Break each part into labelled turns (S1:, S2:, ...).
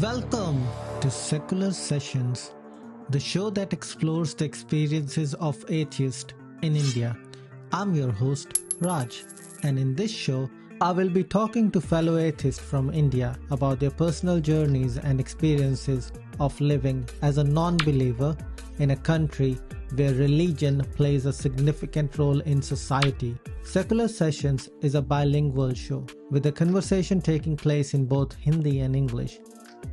S1: Welcome to Secular Sessions, the show that explores the experiences of atheists in India. I'm your host, Raj, and in this show, I will be talking to fellow atheists from India about their personal journeys and experiences of living as a non-believer in a country where religion plays a significant role in society. Secular Sessions is a bilingual show with a conversation taking place in both Hindi and English.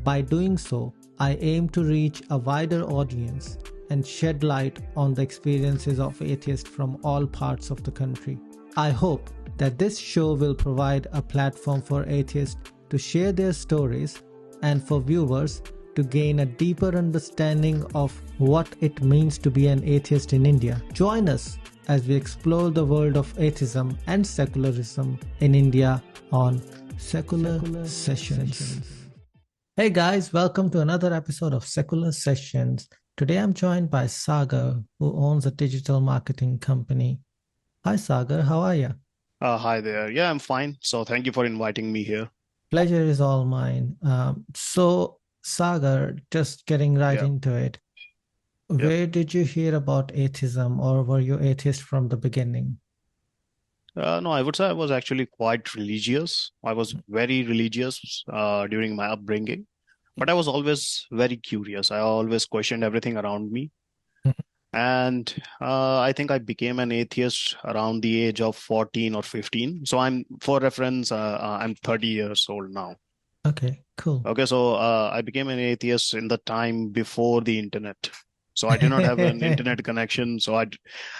S1: By doing so, I aim to reach a wider audience and shed light on the experiences of atheists from all parts of the country. I hope that this show will provide a platform for atheists to share their stories and for viewers to gain a deeper understanding of what it means to be an atheist in India. Join us as we explore the world of atheism and secularism in India on Secular Sessions. Hey guys, welcome to another episode of Secular Sessions. Today I'm joined by Sagar, who owns a digital marketing company. Hi Sagar, how are you?
S2: Hi there. Yeah, I'm fine. So thank you for inviting me here.
S1: Pleasure is all mine. So Sagar, just getting right
S2: Yeah,
S1: into it,
S2: yeah.
S1: where did you hear about atheism, or were you atheist from the beginning?
S2: No, I would say I was actually quite religious. I was very religious during my upbringing, but I was always very curious. I always questioned everything around me. And I think I became an atheist around the age of 14 or 15. So for reference, I'm 30 years old now.
S1: Okay, cool.
S2: Okay, so I became an atheist in the time before the internet. So I did not have an internet connection. So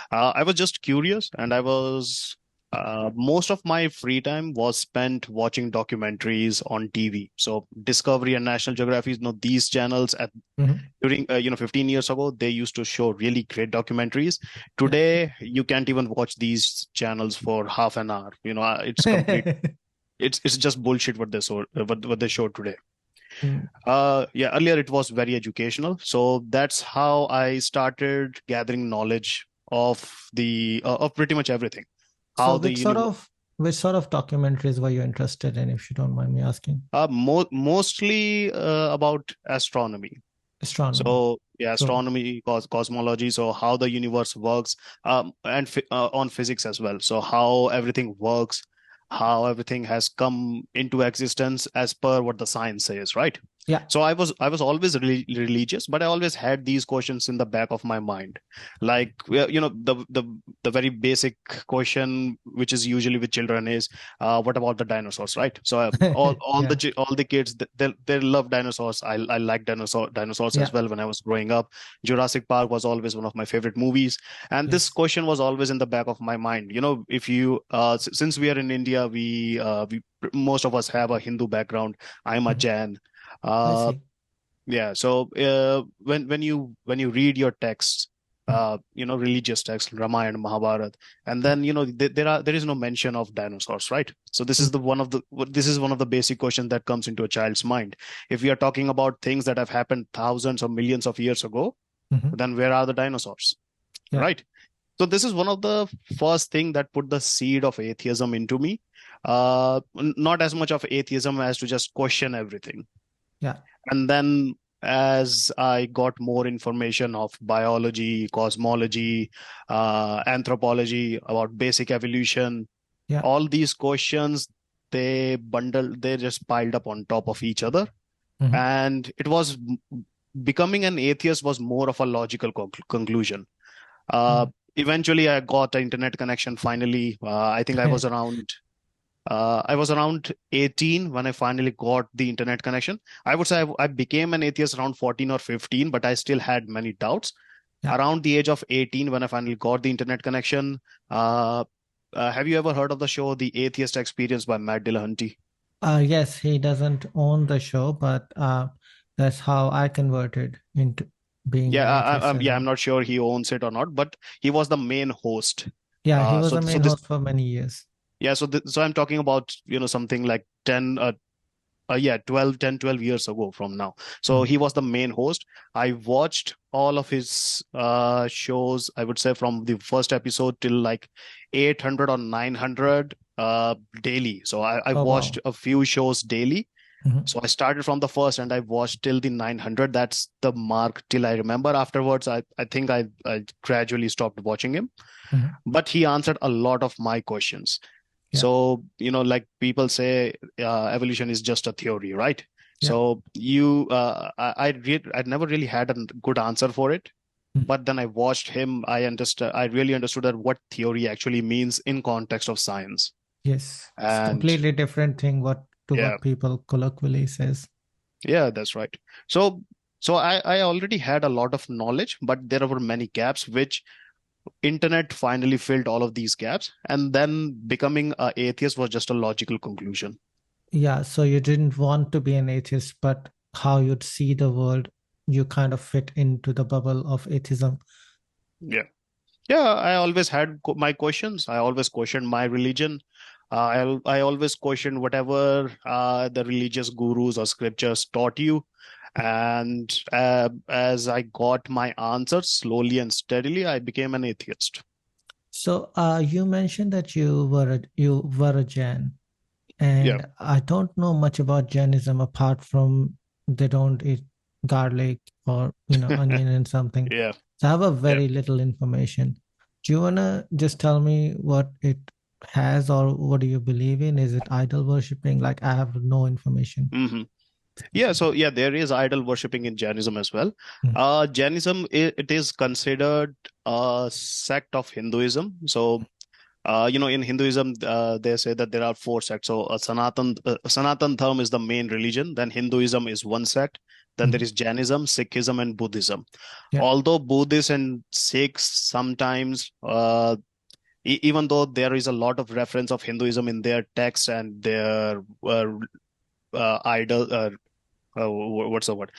S2: I was just curious, and most of my free time was spent watching documentaries on TV. So Discovery and National Geography, these channels during 15 years ago, they used to show really great documentaries. Today, you can't even watch these channels for half an hour. It's complete. It's just bullshit what they show today. Earlier it was very educational, so that's how I started gathering knowledge of pretty much everything.
S1: So
S2: How the
S1: which sort of documentaries were you interested in, if you don't mind me asking?
S2: Mostly about astronomy.
S1: Astronomy.
S2: So yeah,
S1: Cool.
S2: astronomy, cosmology, so how the universe works, and on physics as well. So how everything works, how everything has come into existence as per what the science says, right?
S1: Yeah.
S2: So I was always religious, but I always had these questions in the back of my mind, like the very basic question, which is usually with children, is what about the dinosaurs, right? So
S1: Yeah.
S2: all the kids, they love dinosaurs. I like dinosaurs
S1: Yeah.
S2: as well when I was growing up. Jurassic Park was always one of my favorite movies, and this
S1: Yes.
S2: question was always in the back of my mind. If you since we are in India, we most of us have a Hindu background. I'm a
S1: Mhm.
S2: Jain.
S1: I
S2: Uh,
S1: see.
S2: yeah. So when you read your texts,
S1: Mhm.
S2: religious texts, Ramayana, Mahabharata, and then there is no mention of dinosaurs, right? So this
S1: Mhm.
S2: is one of the basic questions that comes into a child's mind. If we are talking about things that have happened thousands or millions of years ago,
S1: Mhm.
S2: then where are the dinosaurs,
S1: Yeah.
S2: right? So this is one of the first thing that put the seed of atheism into me. Not as much of atheism as to just question everything.
S1: Yeah.
S2: And then as I got more information of biology, cosmology, anthropology, about basic evolution,
S1: Yeah.
S2: all these questions, they just piled up on top of each other.
S1: Mhm.
S2: And becoming an atheist was more of a logical conclusion. Uh,
S1: Mhm.
S2: Eventually, I got an internet connection finally. I think I was around 18 when I finally got the internet connection. I would say I became an atheist around 14 or 15, but I still had many doubts.
S1: Yeah.
S2: Around the age of 18, when I finally got the internet connection, uh, have you ever heard of the show The Atheist Experience by Matt Dillahunty?
S1: Yes, he doesn't own the show, but that's how I converted into being
S2: Yeah,
S1: an atheist as
S2: yeah, I'm
S1: well.
S2: not sure he owns it or not, but he was the main host.
S1: Yeah, he
S2: Uh,
S1: was
S2: so,
S1: the
S2: so
S1: main
S2: this,
S1: host for many years.
S2: yeah, so I'm talking about, something like 10, yeah, 12 years ago from now. So
S1: Mhm.
S2: he was the main host. I watched all of his shows, I would say from the first episode till like 800 or 900 daily. So I
S1: Oh,
S2: watched
S1: wow.
S2: a few shows daily.
S1: Mhm.
S2: So I started from the first and I watched till the 900. That's the mark till I remember. Afterwards, I think I gradually stopped watching him.
S1: Mhm.
S2: But he answered a lot of my questions.
S1: Yeah.
S2: So, like people say, evolution is just a theory, right?
S1: Yeah.
S2: So I never really had a good answer for it.
S1: Mhm.
S2: But then I watched him. I really understood that what theory actually means in context of science.
S1: Yes. It's
S2: And
S1: completely different thing
S2: yeah,
S1: what people colloquially says.
S2: yeah, that's right. So, so I already had a lot of knowledge, but there were many gaps which internet finally filled all of these gaps, and then becoming a atheist was just a logical conclusion.
S1: Yeah, so you didn't want to be an atheist, but how you'd see the world, you kind of fit into the bubble of atheism.
S2: Yeah. Yeah, I always had my questions. I always questioned my religion. I always questioned whatever the religious gurus or scriptures taught you. And as I got my answers slowly and steadily, I became an atheist.
S1: So, you mentioned that you were a Jain,
S2: Yeah.
S1: and I don't know much about Jainism apart from they don't eat garlic or onion and something.
S2: Yeah.
S1: So I have a
S2: Yeah.
S1: very little information. Do you wanna just tell me what it has or what do you believe in? Is it idol worshipping? Like I have no information.
S2: hmm Yeah, so yeah, there is idol worshipping in Jainism as well.
S1: Mm.
S2: Jainism, it is considered a sect of Hinduism. So in Hinduism, they say that there are four sects. So Sanatan Dharma is the main religion. Then Hinduism is one sect. Then there
S1: Mm.
S2: is Jainism, Sikhism, and Buddhism.
S1: Yeah.
S2: Although Buddhists and Sikhs sometimes, even though there is a lot of reference of Hinduism in their texts and their idol, what's the word?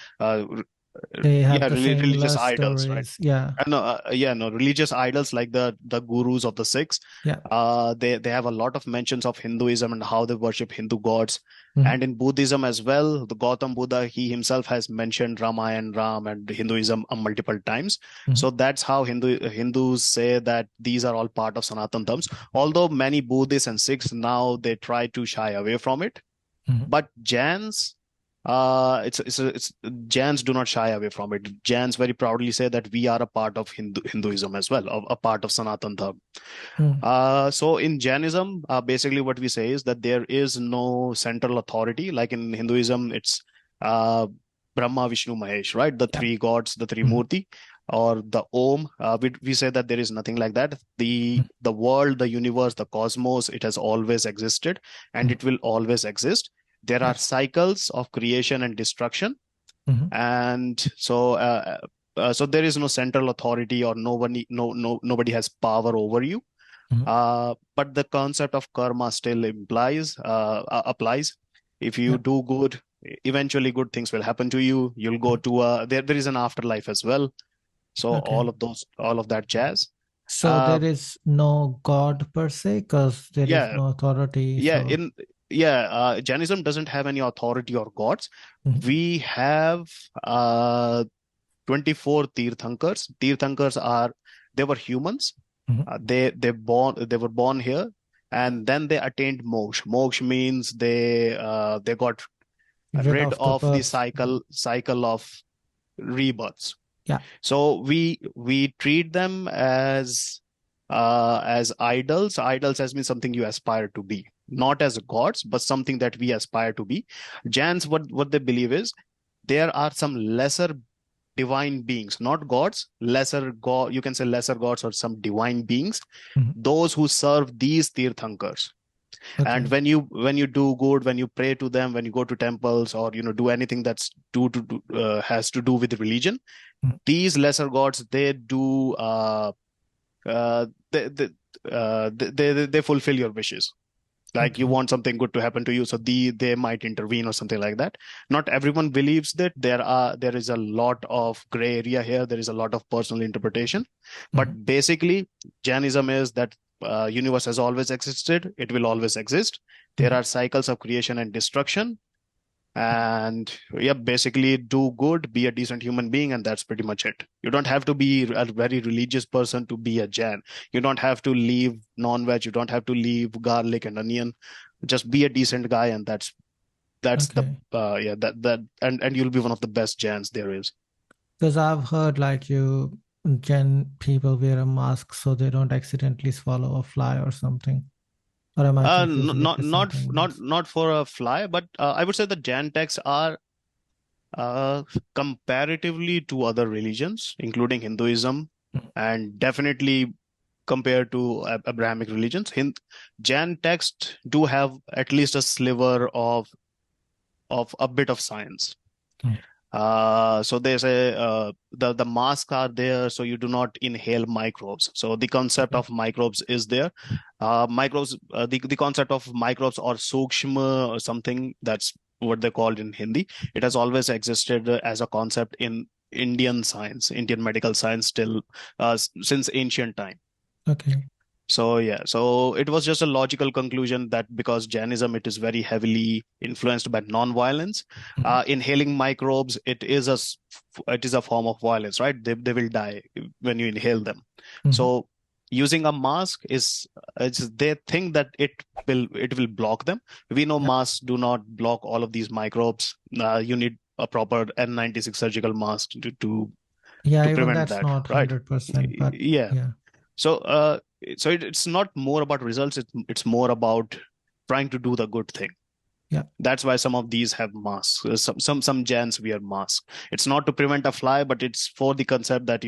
S1: They have
S2: Yeah,
S1: the
S2: religious
S1: similar
S2: idols, right?
S1: stories. Yeah.
S2: No, yeah, no, religious idols like the gurus of the Sikhs.
S1: Yeah.
S2: They have a lot of mentions of Hinduism and how they worship Hindu gods.
S1: Mhm.
S2: And in Buddhism as well, the Gautam Buddha, he himself has mentioned Ramayana, Ram, and Hinduism multiple times.
S1: Mhm.
S2: So that's how Hindus say that these are all part of Sanatan Dharma. Although many Buddhists and Sikhs now they try to shy away from it,
S1: Mhm.
S2: but Jains, it's Jains do not shy away from it. Jains very proudly say that we are a part of Hinduism as well, a part of Sanatan Dharma.
S1: Mhm.
S2: So in Jainism, basically what we say is that there is no central authority. Like in Hinduism, it's uh, Brahma, Vishnu, Mahesh, right? The
S1: Yeah.
S2: three gods, the three
S1: Mhm.
S2: Murti, or the Om. We say that there is nothing like that. The
S1: Mhm.
S2: the world, the universe, the cosmos, it has always existed, and
S1: Mhm.
S2: it will always exist. There are
S1: Yeah.
S2: cycles of creation and destruction,
S1: Mhm.
S2: and so there is no central authority or nobody has power over you.
S1: Mhm.
S2: But the concept of karma still applies. If you
S1: Yeah.
S2: do good, eventually good things will happen to you. You'll go
S1: Mhm.
S2: to there is an afterlife as well. So
S1: Okay.
S2: all of that jazz.
S1: So
S2: Uh,
S1: there is no God per se, because there is
S2: yeah,
S1: no authority.
S2: yeah.
S1: So,
S2: In Jainism doesn't have any authority or gods.
S1: Mhm.
S2: We have 24 Tirthankars. Tirthankars are they were humans.
S1: Mhm.
S2: They were born here, and then they attained moksha. Moksha means they got
S1: Rid
S2: rid
S1: of the
S2: of the
S1: birth.
S2: cycle of rebirths.
S1: Yeah.
S2: So we treat them as idols. Idols has been something you aspire to be, not as gods, but something that we aspire to be. Jains, what they believe is there are some lesser divine beings, not gods, lesser god, you can say lesser gods or some divine beings,
S1: Mhm.
S2: those who serve these tirthankars. And
S1: Okay.
S2: when you do good, when you pray to them, when you go to temples or do anything that's has to do with religion,
S1: Mhm.
S2: these lesser gods they do uh they they, they fulfill your wishes. Like you
S1: Okay.
S2: want something good to happen to you, so they might intervene or something like that. Not everyone believes that. There is a lot of gray area here. There is a lot of personal interpretation,
S1: Mhm.
S2: but basically Jainism is that universe has always existed, it will always exist. There
S1: Mhm.
S2: are cycles of creation and destruction, and yeah, basically do good, be a decent human being, and that's pretty much it. You don't have to be a very religious person to be a Jain. You don't have to leave non-veg, you don't have to leave garlic and onion. Just be a decent guy, and That's the
S1: Okay.
S2: yeah, that and you'll be one of the best Jains there is.
S1: Because I've heard like you Gen people wear a mask so they don't accidentally swallow a fly or something. Or am I confusing it
S2: Not
S1: with something else?
S2: not for a fly, but I would say the Jain texts are uh, comparatively to other religions, including Hinduism, and definitely compared to Abrahamic religions, Jain texts do have at least a sliver of a bit of science.
S1: Mm.
S2: So they say the masks are there, so you do not inhale microbes. So the concept
S1: Okay.
S2: of microbes is there. Microbes, the concept of microbes or sukshma or something, that's what they called in Hindi. It has always existed as a concept in Indian science, Indian medical science, still since ancient time.
S1: Okay.
S2: So yeah, so it was just a logical conclusion that because Jainism, it is very heavily influenced by non-violence.
S1: Mhm.
S2: Inhaling microbes, it is a form of violence, right? They will die when you inhale them.
S1: Mhm.
S2: So using a mask they think that it will block them. We know
S1: Yeah.
S2: masks do not block all of these microbes. You need a proper N96 surgical mask
S1: Yeah,
S2: to
S1: even
S2: prevent
S1: that's
S2: that,
S1: not
S2: right?
S1: 100%, but
S2: Yeah.
S1: yeah.
S2: So, it's not more about results. It's more about trying to do the good thing.
S1: Yeah.
S2: That's why some of these have masks. Some Jains wear masks. It's not to prevent a fly, but it's for the concept that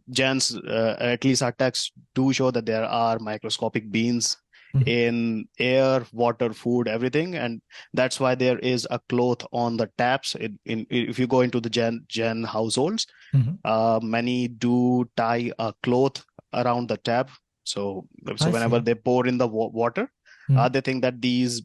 S2: Jains, at least our texts do show that there are microscopic beings
S1: Mhm.
S2: in air, water, food, everything, and that's why there is a cloth on the taps. If you go into the Jain households,
S1: Mhm.
S2: many do tie a cloth around the tap. So,
S1: I
S2: whenever
S1: see.
S2: they pour in the water,
S1: Mhm.
S2: they think that these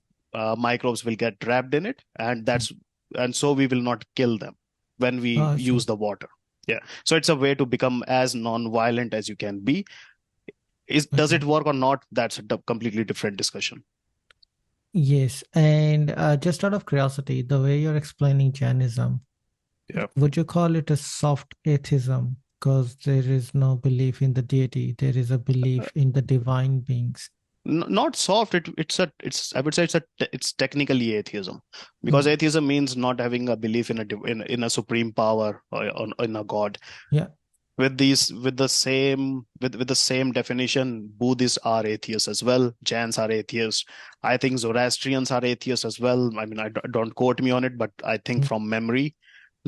S2: microbes will get trapped in it,
S1: Mhm.
S2: and so we will not kill them when
S1: Oh,
S2: we
S1: I
S2: use
S1: see.
S2: the water. Yeah. So it's a way to become as non-violent as you can be. Does
S1: Okay.
S2: it work or not? That's a completely different discussion.
S1: Yes, and just out of curiosity, the way you're explaining Jainism,
S2: Yeah.
S1: would you call it a soft atheism? Because there is no belief in the deity, there is a belief in the divine beings.
S2: Not soft. It's I would say it's technically atheism, because
S1: Mm.
S2: atheism means not having a belief in in a supreme power, or in a god.
S1: Yeah.
S2: With the same definition, Buddhists are atheists as well. Jains are atheists. I think Zoroastrians are atheists as well. I mean, don't quote me on it, but I think
S1: Mm.
S2: from memory,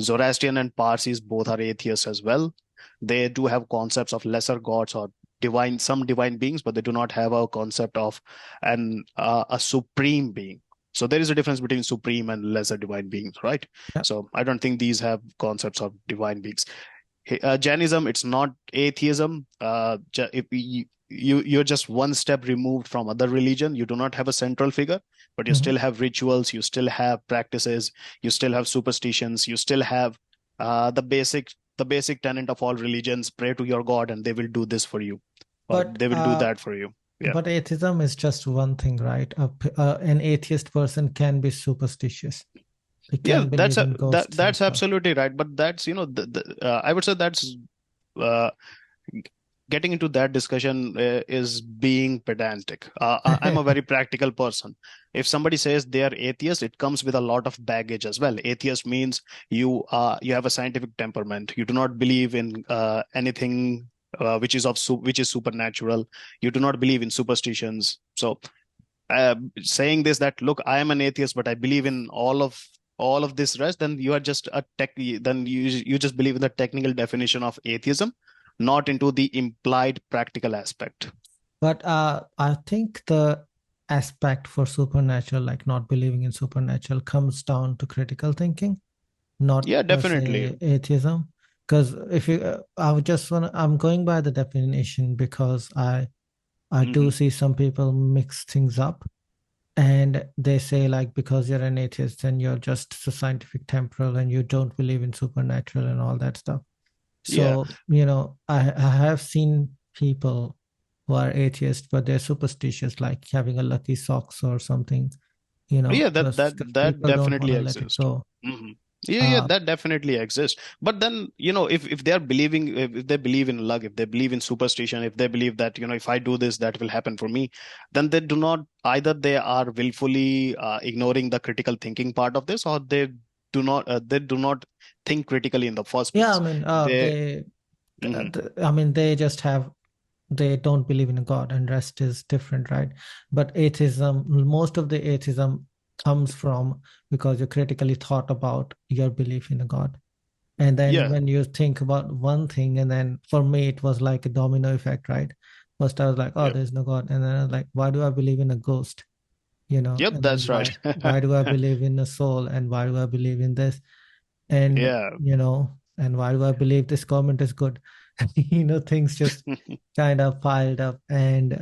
S2: Zoroastrian and Parsis both are atheists as well. They do have concepts of lesser gods or some divine beings, but they do not have a concept of a supreme being. So there is a difference between supreme and lesser divine beings, right?
S1: Yeah.
S2: So I don't think these have concepts of divine beings. Jainism, it's not atheism. If you're just one step removed from other religion. You do not have a central figure, but you
S1: Mhm.
S2: still have rituals, you still have practices, you still have superstitions, you still have the basic tenet of all religions: pray to your God, and they will do this for you, or
S1: But
S2: they will do that for you. Yeah.
S1: but atheism is just one thing, right? An atheist person can be superstitious. He
S2: Yeah,
S1: can believe in ghosts and
S2: that's
S1: stuff.
S2: absolutely right. But that's, I would say that's uh, getting into that discussion is being pedantic. I'm a very practical person. If somebody says they are atheist, it comes with a lot of baggage as well. Atheist means you have a scientific temperament. You do not believe in anything which is supernatural. You do not believe in superstitions. So saying this, that look, I am an atheist, but I believe in all of this rest, then you are just a tech. Then you just believe in the technical definition of atheism, not into the implied practical aspect.
S1: But I think the aspect for supernatural, like not believing in supernatural, comes down to critical thinking, not
S2: Yeah,
S1: per
S2: definitely.
S1: se atheism. Because if you, I would just want, I'm going by the definition because I do
S2: Hmm.
S1: see some people mix things up, and they say like because you're an atheist, then you're just a scientific temporal and you don't believe in supernatural and all that stuff.
S2: Yeah.
S1: So, I have seen people who are atheists, but they're superstitious, like having a lucky socks or something,
S2: Yeah,
S1: because
S2: that
S1: people don't want
S2: definitely
S1: to let it
S2: exists.
S1: go.
S2: Hmm. Yeah,
S1: Uh,
S2: that definitely exists. But then, if they are believing, if they believe in luck, if they believe in superstition, if they believe that, if I do this, that will happen for me, then they do not, either they are willfully ignoring the critical thinking part of this, or they do not think critically in the first
S1: yeah, I
S2: place.
S1: mean,
S2: They, Mhm.
S1: I mean, they don't believe in a God, and rest is different, right? But atheism, most of the atheism comes from because you critically thought about your belief in a God. And then
S2: Yeah,
S1: when you think about one thing, and then for me, it was like a domino effect, right? First, I was like, oh,
S2: yeah,
S1: there's no God. And then I was like, why do I believe in a ghost?
S2: yep,
S1: And then
S2: that's right.
S1: why do I believe in a soul? And why do I believe in this? And,
S2: Yeah.
S1: and why do I believe this government is good? Things just kind of piled up and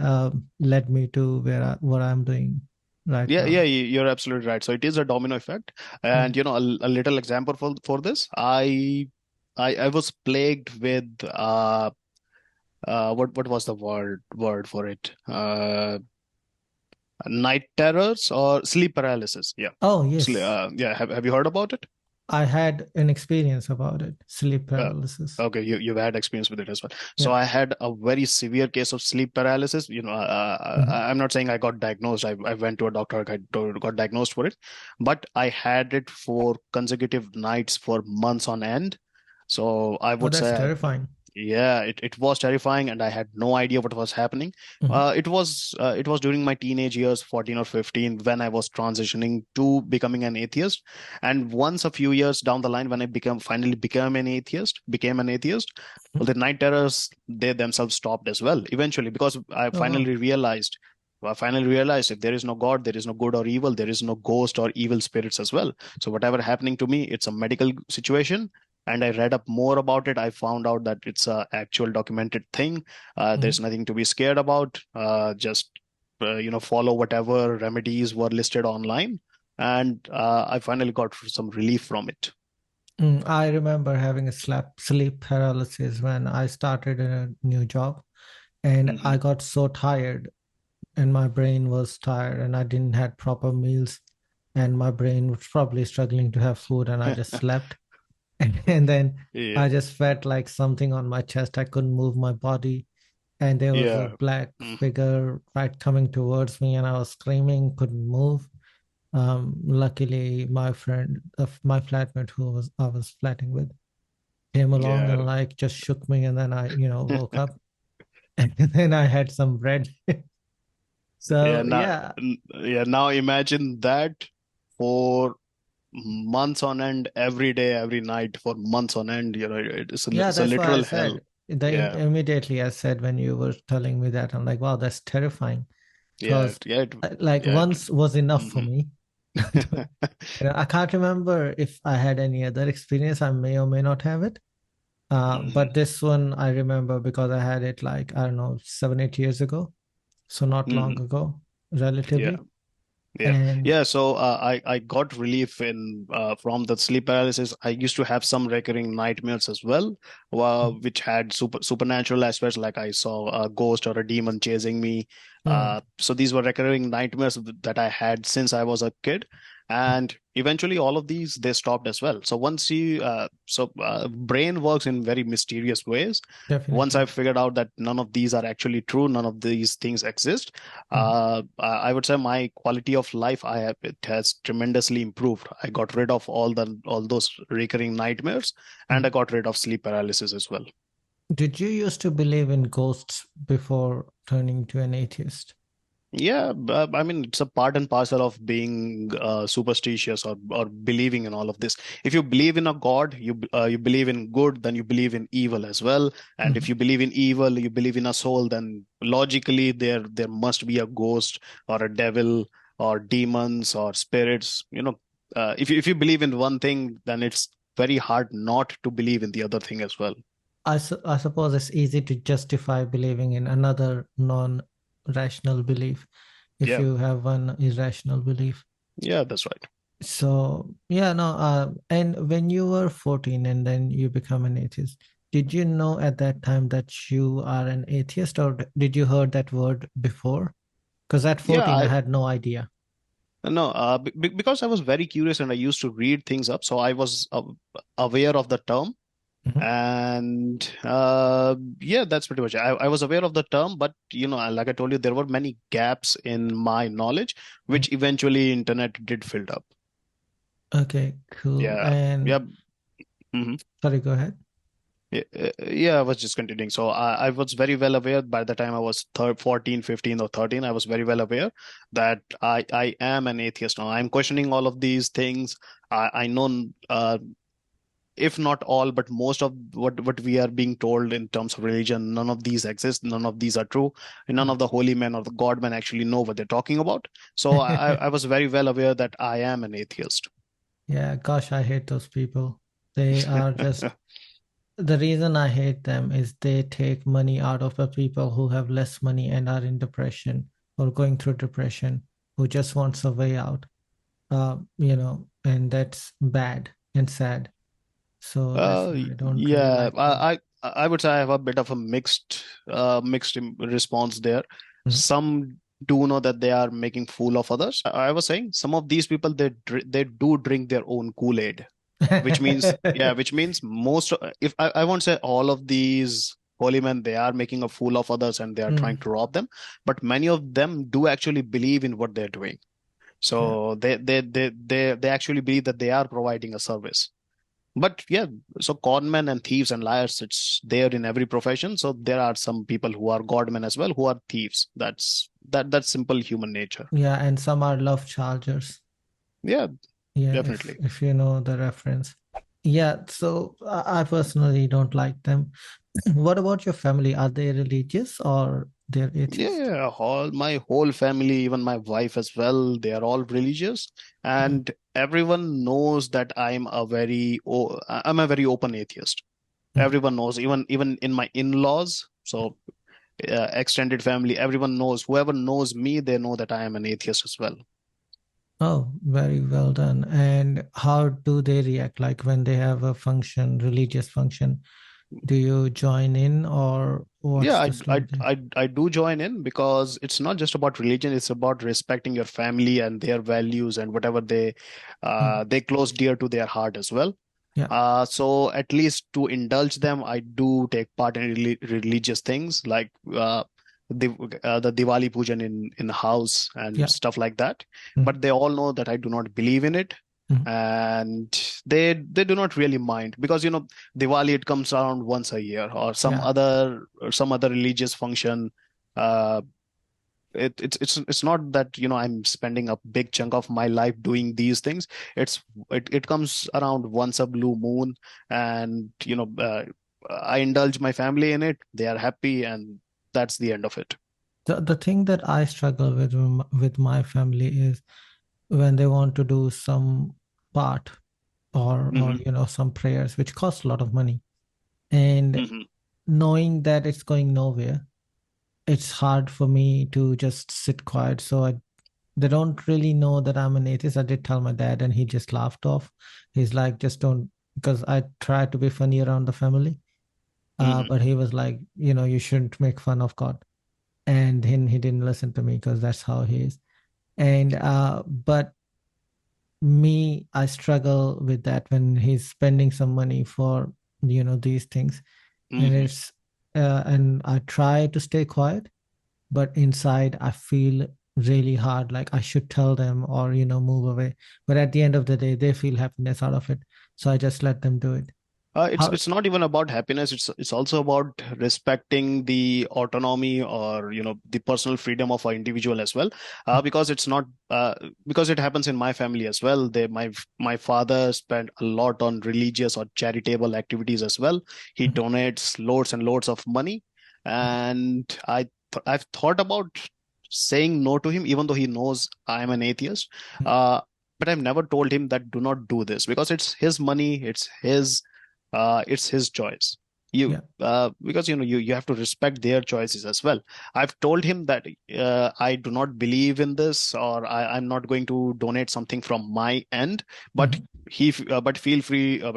S1: led me to what I'm doing right
S2: Yeah, yeah,
S1: now.
S2: you're absolutely right. So it is a domino effect, and
S1: Mm.
S2: a little example for this. I was plagued with what was the word for it? Night terrors or sleep paralysis. Yeah,
S1: Oh, yes.
S2: yeah. Have you heard about it?
S1: I had an experience about it, sleep
S2: Uh,
S1: paralysis.
S2: okay, you've had experience with it as well. So
S1: Yeah.
S2: I had a very severe case of sleep paralysis.
S1: Mhm.
S2: I'm not saying I got diagnosed. I went to a doctor, got diagnosed for it, but I had it for consecutive nights for months on end. So I
S1: Oh,
S2: would
S1: that's
S2: say,
S1: terrifying.
S2: yeah, it was terrifying, and I had no idea what was happening.
S1: Mhm.
S2: It was during my teenage years, 14 or 15, when I was transitioning to becoming an atheist. And once a few years down the line, when I finally became an atheist, well, the night terrors, they themselves stopped as well eventually, because
S1: Oh, wow.
S2: I finally realized if there is no God, there is no good or evil, there is no ghost or evil spirits as well. So whatever happening to me, it's a medical situation, and I read up more about it. I found out that it's a actual documented thing. There's
S1: Mhm.
S2: nothing to be scared about. Just follow whatever remedies were listed online, and I finally got some relief from it.
S1: I remember having a sleep paralysis when I started a new job, and I
S2: Hmm.
S1: got so tired, and my brain was tired, and I didn't had proper meals, and my brain was probably struggling to have food, and I just slept. And then
S2: Yeah,
S1: I just felt like something on my chest. I couldn't move my body, and there was a
S2: yeah,
S1: black
S2: mhm,
S1: figure right coming towards me, and I was screaming, couldn't move. Luckily, my flatmate who was I was flatting with came along
S2: yeah,
S1: and like just shook me, and then I, woke up, and then I had some bread.
S2: yeah.
S1: So yeah,
S2: Yeah. Now imagine that for months on end, every day, every night, for months on end.
S1: yeah,
S2: It's a
S1: that's why I
S2: literal hell.
S1: said
S2: Yeah,
S1: immediately I said when you were telling me that, I'm like, wow, that's terrifying.
S2: yeah,
S1: Because
S2: yeah,
S1: like
S2: yeah.
S1: once was enough for
S2: Mhm.
S1: me. I can't remember if I had any other experience. I may or may not have it. But
S2: Mhm.
S1: this one I remember because I had it like, I don't know, 7, 8 years ago. So not long
S2: Mhm.
S1: ago,
S2: Yeah.
S1: relatively.
S2: Yeah,
S1: And
S2: yeah. So I got relief in from the sleep paralysis. I used to have some recurring nightmares as well, which had supernatural aspects, like I saw a ghost or a demon chasing me.
S1: mm,
S2: So these were recurring nightmares that I had since I was a kid, and eventually all of these, they stopped as well. So brain works in very mysterious ways. Once
S1: definitely.
S2: I figured out that none of these are actually true, none of these things exist,
S1: Mhm.
S2: I would say my quality of life, it has tremendously improved. I got rid of all those recurring nightmares, and I
S1: Mhm.
S2: got rid of sleep paralysis as well.
S1: Did you used to believe in ghosts before turning to an atheist?
S2: Yeah, I mean, it's a part and parcel of being superstitious, or believing in all of this. If you believe in a god, you believe in good, then you believe in evil as well. And if
S1: Mhm.
S2: you believe in evil, you believe in a soul, then logically there must be a ghost or a devil or demons or spirits. If you believe in one thing, then it's very hard not to believe in the other thing as well.
S1: I suppose it's easy to justify believing in another non-rational belief if
S2: Yeah,
S1: you have one irrational belief.
S2: yeah, that's right.
S1: So, yeah, no, and when you were 14 and then you become an atheist, did you know at that time that you are an atheist, or did you heard that word before? Because at
S2: Yeah,
S1: 14, I had no idea.
S2: No, because I was very curious and I used to read things up, so I was aware of the term.
S1: Mhm.
S2: And yeah, that's pretty much it. I was aware of the term, but like I told you, there were many gaps in my knowledge,
S1: Mhm.
S2: which eventually internet did filled up.
S1: Okay, cool.
S2: Yeah,
S1: And
S2: yeah. hmm
S1: sorry, go ahead.
S2: Yeah, yeah, I was just continuing. So I was very well aware by the time I was 14, 15 or 13, I was very well aware that I am an atheist now. I'm questioning all of these things. I know if not all, but most of what we are being told in terms of religion, none of these exist, none of these are true, and none of the holy men or the god men actually know what they're talking about. So I was very well aware that I am an atheist.
S1: Yeah, gosh, I hate those people. They are just the reason I hate them is they take money out of the people who have less money and are in depression or going through depression, who just wants a way out. And that's bad and sad. So that's why I don't really
S2: Yeah,
S1: like them.
S2: I would say I have a bit of a mixed response there.
S1: Mhm.
S2: Some do know that they are making fool of others. I was saying some of these people they do drink their own Kool-Aid, which means most if I won't say all of these holy men they are making a fool of others and they are trying
S1: Mm,
S2: to rob them, but many of them do actually believe in what they're doing.
S1: yeah.
S2: So they actually believe that they are providing a service. But yeah, so conmen and thieves and liars, it's there in every profession. So there are some people who are godmen as well, who are thieves. That's simple human nature.
S1: Yeah, and some are love chargers.
S2: Yeah,
S1: Yeah, if
S2: definitely.
S1: if you know the reference. Yeah, so I personally don't like them. What about your family? Are they religious or they're atheist?
S2: Yeah, all my whole family, even my wife as well, they are all religious,
S1: Mm,
S2: and everyone knows that I'm a very open atheist.
S1: mm.
S2: Everyone knows, even in my in-laws. So extended family, everyone knows. Whoever knows me, they know that I am an atheist as well.
S1: Oh, very well done. And how do they react? Like when they have a function, religious function, do you join in or
S2: Yeah,
S1: what's the story there?
S2: I do join in because it's not just about religion, it's about respecting your family and their values and whatever
S1: Mm,
S2: they close dear to their heart as well.
S1: yeah,
S2: So at least to indulge them, I do take part in religious things like the Diwali pujan in the house and
S1: yeah.
S2: stuff like that.
S1: Mm,
S2: But they all know that I do not believe in it,
S1: mm,
S2: and they do not really mind because Diwali it comes around once a year or
S1: yeah.
S2: some other religious function. Uh, it's not that I'm spending a big chunk of my life doing these things. It comes around once a blue moon, and I indulge my family in it. They are happy, and that's the end of it.
S1: The thing that I struggle with my family is when they want to do some part or
S2: hmm
S1: some prayers which cost a lot of money and
S2: hmm
S1: knowing that it's going nowhere, it's hard for me to just sit quiet. So they don't really know that I'm an atheist. I did tell my dad and he just laughed off. He's like, just don't, because I try to be funny around the family.
S2: hmm
S1: But he was like, you shouldn't make fun of God. And then he didn't listen to me because that's how he is. And but me, I struggle with that when he's spending some money for these things, and
S2: hmm
S1: it's and I try to stay quiet, but inside I feel really hard, like I should tell them or move away. But at the end of the day, they feel happiness out of it, so I just let them do it.
S2: It's
S1: How?
S2: it's not even about happiness. It's also about respecting the autonomy or the personal freedom of an individual as well. Because it's not because it happens in my family as well. My father spent a lot on religious or charitable activities as well. He donates loads and loads of money, and I've thought about saying no to him, even though he knows I am an atheist. Uh, but I've never told him that do not do this because it's his money, it's his choice.
S1: Yeah.
S2: Because you have to respect their choices as well. I've told him that I do not believe in this, or I'm not going to donate something from my end, but
S1: Mhm.
S2: but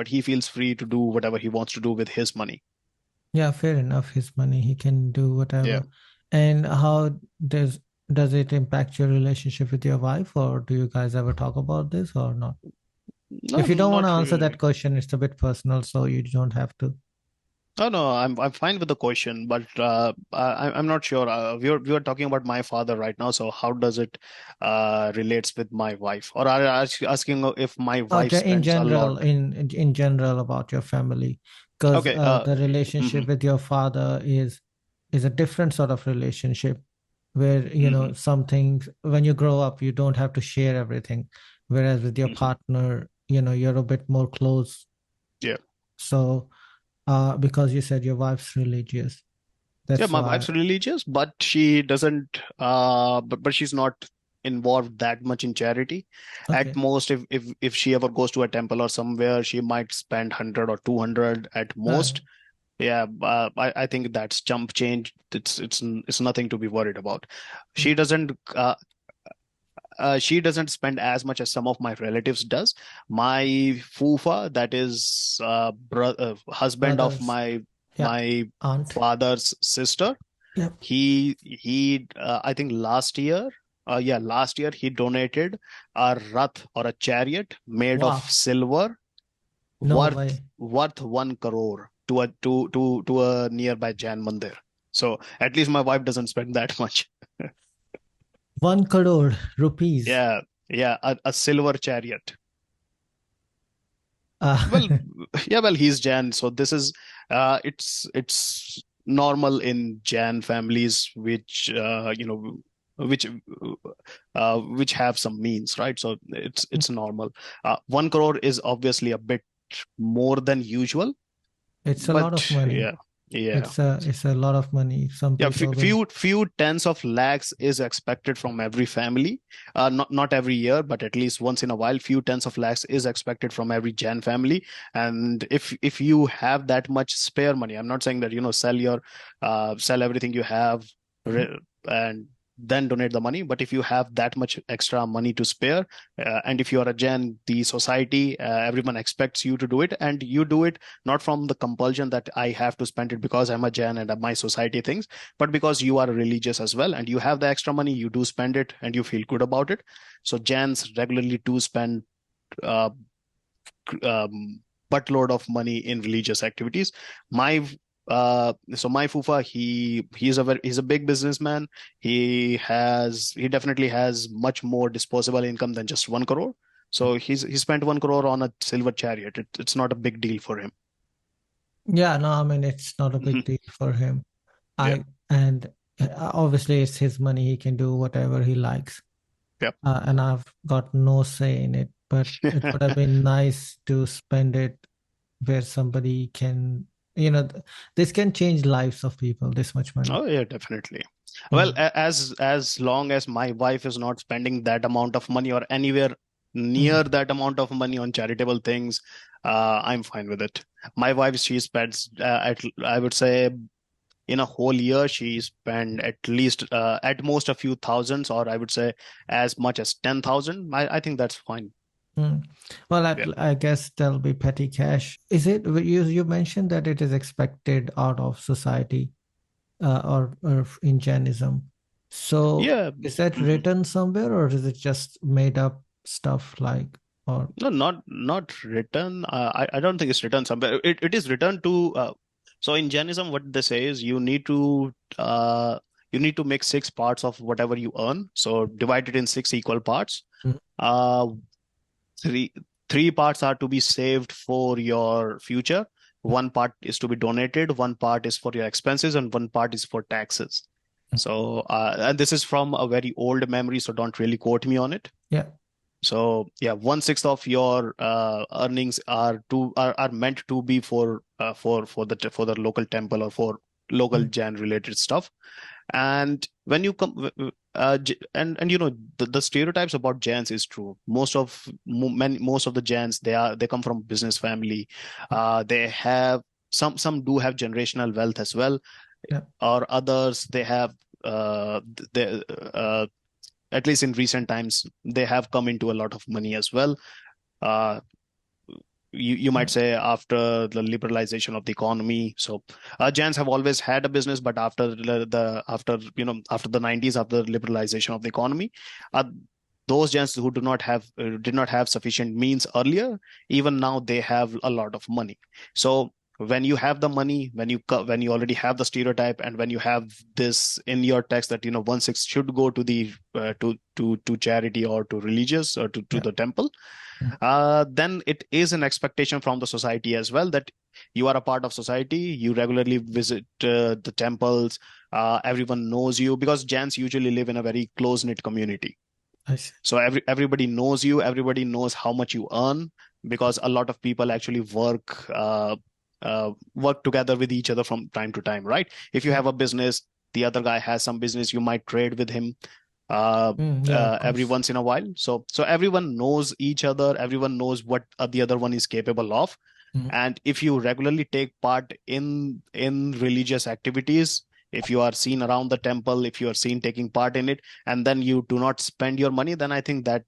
S2: he feels free to do whatever he wants to do with his money.
S1: Yeah, fair enough. His money, he can do
S2: Yeah.
S1: whatever. And how does does it impact your relationship with your wife, or do you guys ever talk about this or not?
S2: No,
S1: If you don't want to
S2: not
S1: answer that
S2: really.
S1: question, it's a bit personal, so you don't have to.
S2: No, no, I'm fine with the question, but I'm not sure. We are talking about my father right now, so how does it relates with my wife? Or are you asking if my
S1: No,
S2: wife
S1: in
S2: spends a lot?
S1: general, in general about your family, because
S2: Okay.
S1: the relationship
S2: Mhm,
S1: with your father is a different sort of relationship where,
S2: mhm,
S1: some things when you grow up, you don't have to share everything, whereas with your
S2: mhm.
S1: partner, you're a bit more close.
S2: Yeah.
S1: So, because you said your wife's religious,
S2: Yeah,
S1: that's
S2: my
S1: why.
S2: wife's religious, but she doesn't but she's not involved that much in charity. At
S1: Okay.
S2: most, if she ever goes to a temple or somewhere, she might spend 100 or 200 at
S1: Uh,
S2: most. Yeah, I think that's jump change. It's nothing to be worried about. She
S1: yeah.
S2: doesn't she doesn't spend as much as some of my relatives does. My fufa, that is husband of
S1: Brothers. Yeah.
S2: my
S1: Aunt.
S2: father's sister.
S1: Yep.
S2: He I think last year he donated a rath or a chariot made of
S1: Wow.
S2: silver
S1: No
S2: worth
S1: way.
S2: 1 crore to a nearby Jain mandir. So at least my wife doesn't spend that much.
S1: 1 crore rupees.
S2: Yeah, yeah, a silver chariot.
S1: Uh,
S2: Well, yeah, well, he's Jain, so this is it's normal in Jain families which have some means, right? So it's normal. 1 crore is obviously a bit more than usual,
S1: it's a lot
S2: but
S1: of money.
S2: yeah, yeah.
S1: It's a lot of money. Some
S2: Yeah,
S1: people will.
S2: few tens of lakhs is expected from every family. Not every year, but at least once in a while, few tens of lakhs is expected from every Jain family. And if you have that much spare money, I'm not saying that sell everything you have and then donate the money. But if you have that much extra money to spare, and if you are a Jain, the society, everyone expects you to do it, and you do it not from the compulsion that I have to spend it because I'm a Jain and my society thinks, but because you are religious as well and you have the extra money, you do spend it and you feel good about it. So Jains regularly do spend uh, buttload of money in religious activities. My fufa, he's a big businessman. He definitely has much more disposable income than just 1 crore. So he spent 1 crore on a silver chariot. It's not a big deal for him.
S1: Yeah, no, I mean it's not a big
S2: Mhm.
S1: deal for him.
S2: Yeah,
S1: I and obviously it's his money. He can do whatever he likes,
S2: yeah.
S1: and I've got no say in it. But it would have been nice to spend it where somebody can, you know, th- this can change lives of people. This much money.
S2: Oh yeah, definitely. Well,
S1: Mm,
S2: as long as my wife is not spending that amount of money or anywhere near
S1: mm,
S2: that amount of money on charitable things, I'm fine with it. My wife, she spends I would say in a whole year she spend at least at most a few thousands, or I would say as much as 10,000. I think that's fine.
S1: mm. Well,
S2: Yeah.
S1: I guess there'll be petty cash. Is it you mentioned that it is expected out of society, or in Jainism. So
S2: Yeah.
S1: is that
S2: Mhm.
S1: written somewhere, or is it just made up stuff like, or
S2: No, not written. I don't think it's written somewhere. It is written to. So in Jainism, what they say is you need to make six parts of whatever you earn. So divide it in six equal parts.
S1: Mm,
S2: Uh, three three parts are to be saved for your future. One part is to be donated. One part is for your expenses, and one part is for taxes.
S1: mm.
S2: So and this is from a very old memory, so don't really quote me on it.
S1: Yeah.
S2: So yeah, 1/6 of your earnings are meant to be for the local temple or for local
S1: Mm,
S2: Jain related stuff. And when you come and the stereotypes about Jains is true. Most of the Jains, they come from business family. They have some do have generational wealth as well,
S1: yeah.
S2: or others they have they at least in recent times, they have come into a lot of money as well. Uh, you might
S1: Yeah.
S2: say after the liberalization of the economy. So Jains have always had a business, but after the 90s, after the liberalization of the economy, uh, those Jains who do not have did not have sufficient means earlier, even now they have a lot of money. So when you have the money, when you already have the stereotype, and when you have this in your text that 1/6 should go to the to charity or to religious or to
S1: Yeah.
S2: the temple,
S1: Mm.
S2: then it is an expectation from the society as well that you are a part of society. You regularly visit the temples. Everyone knows you because Jains usually live in a very close knit community.
S1: I see.
S2: So everybody knows you. Everybody knows how much you earn because a lot of people actually work together with each other from time to time, right? If you
S1: Mm.
S2: have a business, the other guy has some business, you might trade with him
S1: Yeah, of
S2: every
S1: course.
S2: once in a while. So everyone knows each other. Everyone knows what the other one is capable of.
S1: Mm.
S2: And if you regularly take part in religious activities, if you are seen around the temple, if you are seen taking part in it, and then you do not spend your money, then I think that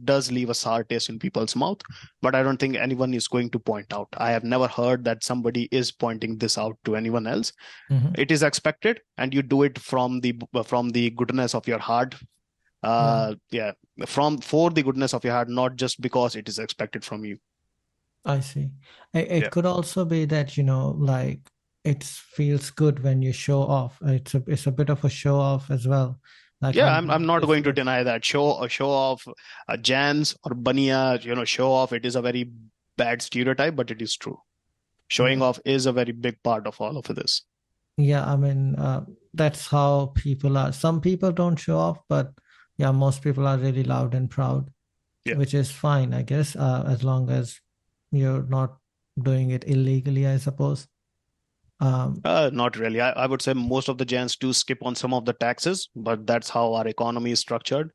S2: does leave a sour taste in people's mouth. But I don't think anyone is going to point out. I have never heard that somebody is pointing this out to anyone else.
S1: Hmm.
S2: It is expected, and you do it from the goodness of your heart.
S1: Right.
S2: Yeah, from for the goodness of your heart, not just because it is expected from you.
S1: I see. It
S2: Yeah.
S1: could also be that, like it feels good when you show off. It's a bit of a show off as well. Like
S2: Yeah,
S1: I'm
S2: I'm
S1: doing
S2: not
S1: this
S2: going to
S1: for.
S2: deny that. Show off, Jans or Bania, show off. It is a very bad stereotype, but it is true. Showing
S1: Yeah.
S2: off is a very big part of all of this.
S1: Yeah, I mean, that's how people are. Some people don't show off, but yeah, most people are really loud and proud,
S2: Yeah.
S1: which is fine, I guess, as long as you're not doing it illegally, I suppose. Um,
S2: Not really. I would say most of the Jans do skip on some of the taxes, but that's how our economy is structured.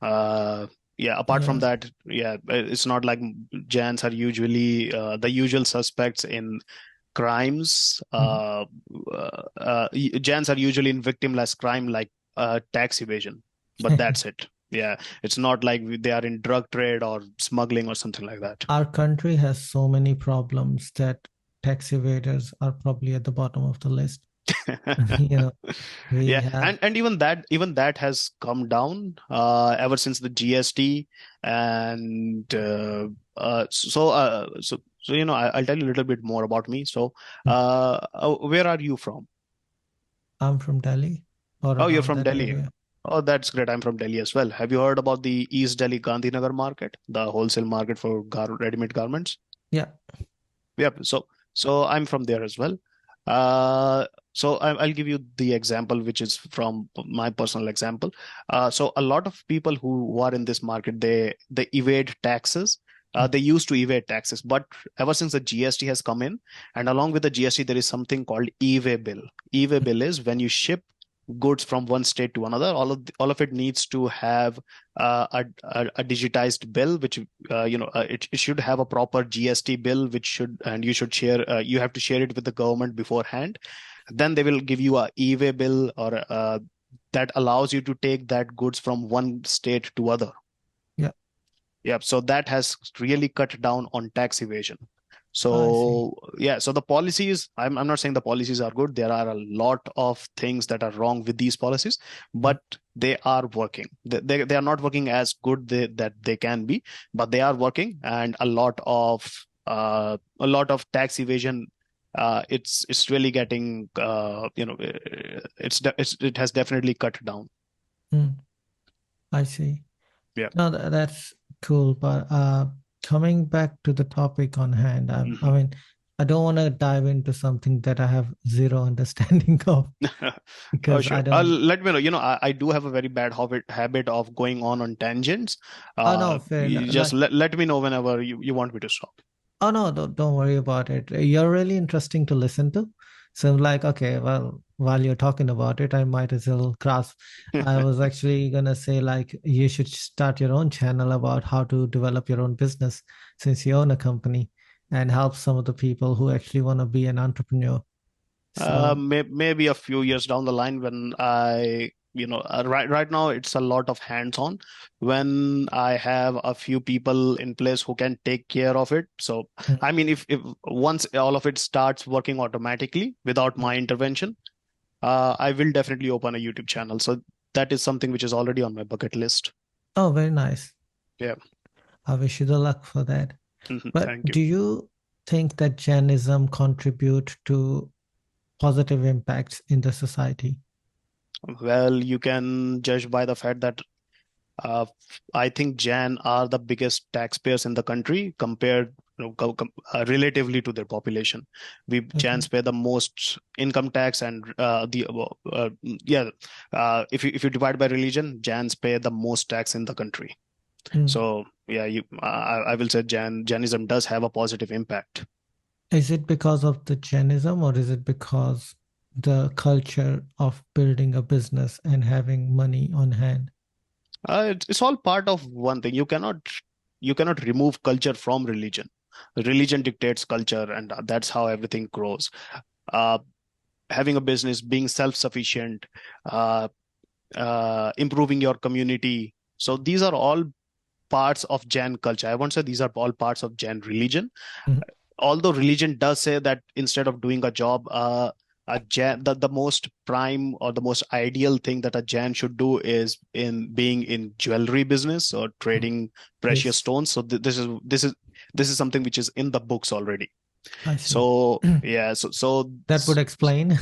S2: Uh, yeah, apart from
S1: yeah.
S2: that, yeah, it's not like Jans are usually the usual suspects in crimes.
S1: Mhm.
S2: Jans are usually in victimless crime like tax evasion, but that's it. Yeah, it's not like they are in drug trade or smuggling or something like that.
S1: Our country has so many problems that tax evaders are probably at the bottom of the list. You know, we
S2: Yeah,
S1: have.
S2: and even that has come down ever since the GST, and I'll tell you a little bit more about me. So, where are you from?
S1: I'm from Delhi or
S2: Oh, you're
S1: around
S2: from
S1: that
S2: Delhi.
S1: area.
S2: Oh, that's great. I'm from Delhi as well. Have you heard about the East Delhi Gandhinagar market, the wholesale market for ready-made garments?
S1: Yeah.
S2: Yep. So I'm from there as well. Uh, I'll give you the example, which is from my personal example. So a lot of people who are in this market, they evade taxes. They used to evade taxes, but ever since the GST has come in, and along with the GST, there is something called e-way bill. E-way bill is when you ship goods from one state to another. All of it needs to have a digitized bill, which it should have a proper GST bill, which should and you should share. You have to share it with the government beforehand. Then they will give you a e-way bill or that allows you to take that goods from one state to other.
S1: Yeah.
S2: Yeah, so that has really cut down on tax evasion.
S1: I see.
S2: So yeah, so the policies, I'm not saying the policies are good. There are a lot of things that are wrong with these policies,
S1: Mm.
S2: but they are working. They are not working as good that they can be, but they are working, and a lot of tax evasion. It's really getting it has definitely cut down.
S1: Mm. I see.
S2: Yeah.
S1: No, that's cool. But coming back to the topic on hand, I
S2: Mhm.
S1: mean, I don't want to dive into something that I have zero understanding of
S2: Oh,
S1: because
S2: sure.
S1: I don't.
S2: Let me know. I do have a very bad habit of going on tangents.
S1: Oh no, fair enough.
S2: You just let me know whenever you want me to stop.
S1: Oh no, don't worry about it. You're really interesting to listen to. So I'm like, okay, well, while you're talking about it, I might as well grasp. I was actually gonna say like you should start your own channel about how to develop your own business since you own a company and help some of the people who actually want to be an entrepreneur. So
S2: Maybe a few years down the line when I right now it's a lot of hands-on. When I have a few people in place who can take care of it, so
S1: Mm.
S2: I mean, if once all of it starts working automatically without my intervention, I will definitely open a YouTube channel. So that is something which is already on my bucket list.
S1: Oh, very nice.
S2: Yeah.
S1: I wish you the luck for that. But
S2: Thank you.
S1: do you think that Jainism contribute to positive impacts in the society?
S2: Well, you can judge by the fact that uh, I think Jain are the biggest taxpayers in the country compared, relatively to their population. We
S1: Okay.
S2: Jains pay the most income tax, and yeah, if you divide by religion, Jains pay the most tax in the country.
S1: Mm.
S2: So yeah, I will say Jainism does have a positive impact.
S1: Is it because of the Jainism, or is it because the culture of building a business and having money on hand?
S2: It's all part of one thing. You cannot remove culture from religion. Religion dictates culture, and that's how everything grows. Uh, Having a business, being self-sufficient, uh, improving your community. So these are all parts of Jain culture. I won't say these are all parts of Jain religion,
S1: Mm.
S2: although religion does say that instead of doing a job, the most prime or the most ideal thing that a Jain should do is in being in jewelry business or
S1: Mm.
S2: trading precious
S1: Yes,
S2: stones. So this is something which is in the books already.
S1: I see.
S2: So yeah, so
S1: That would explain.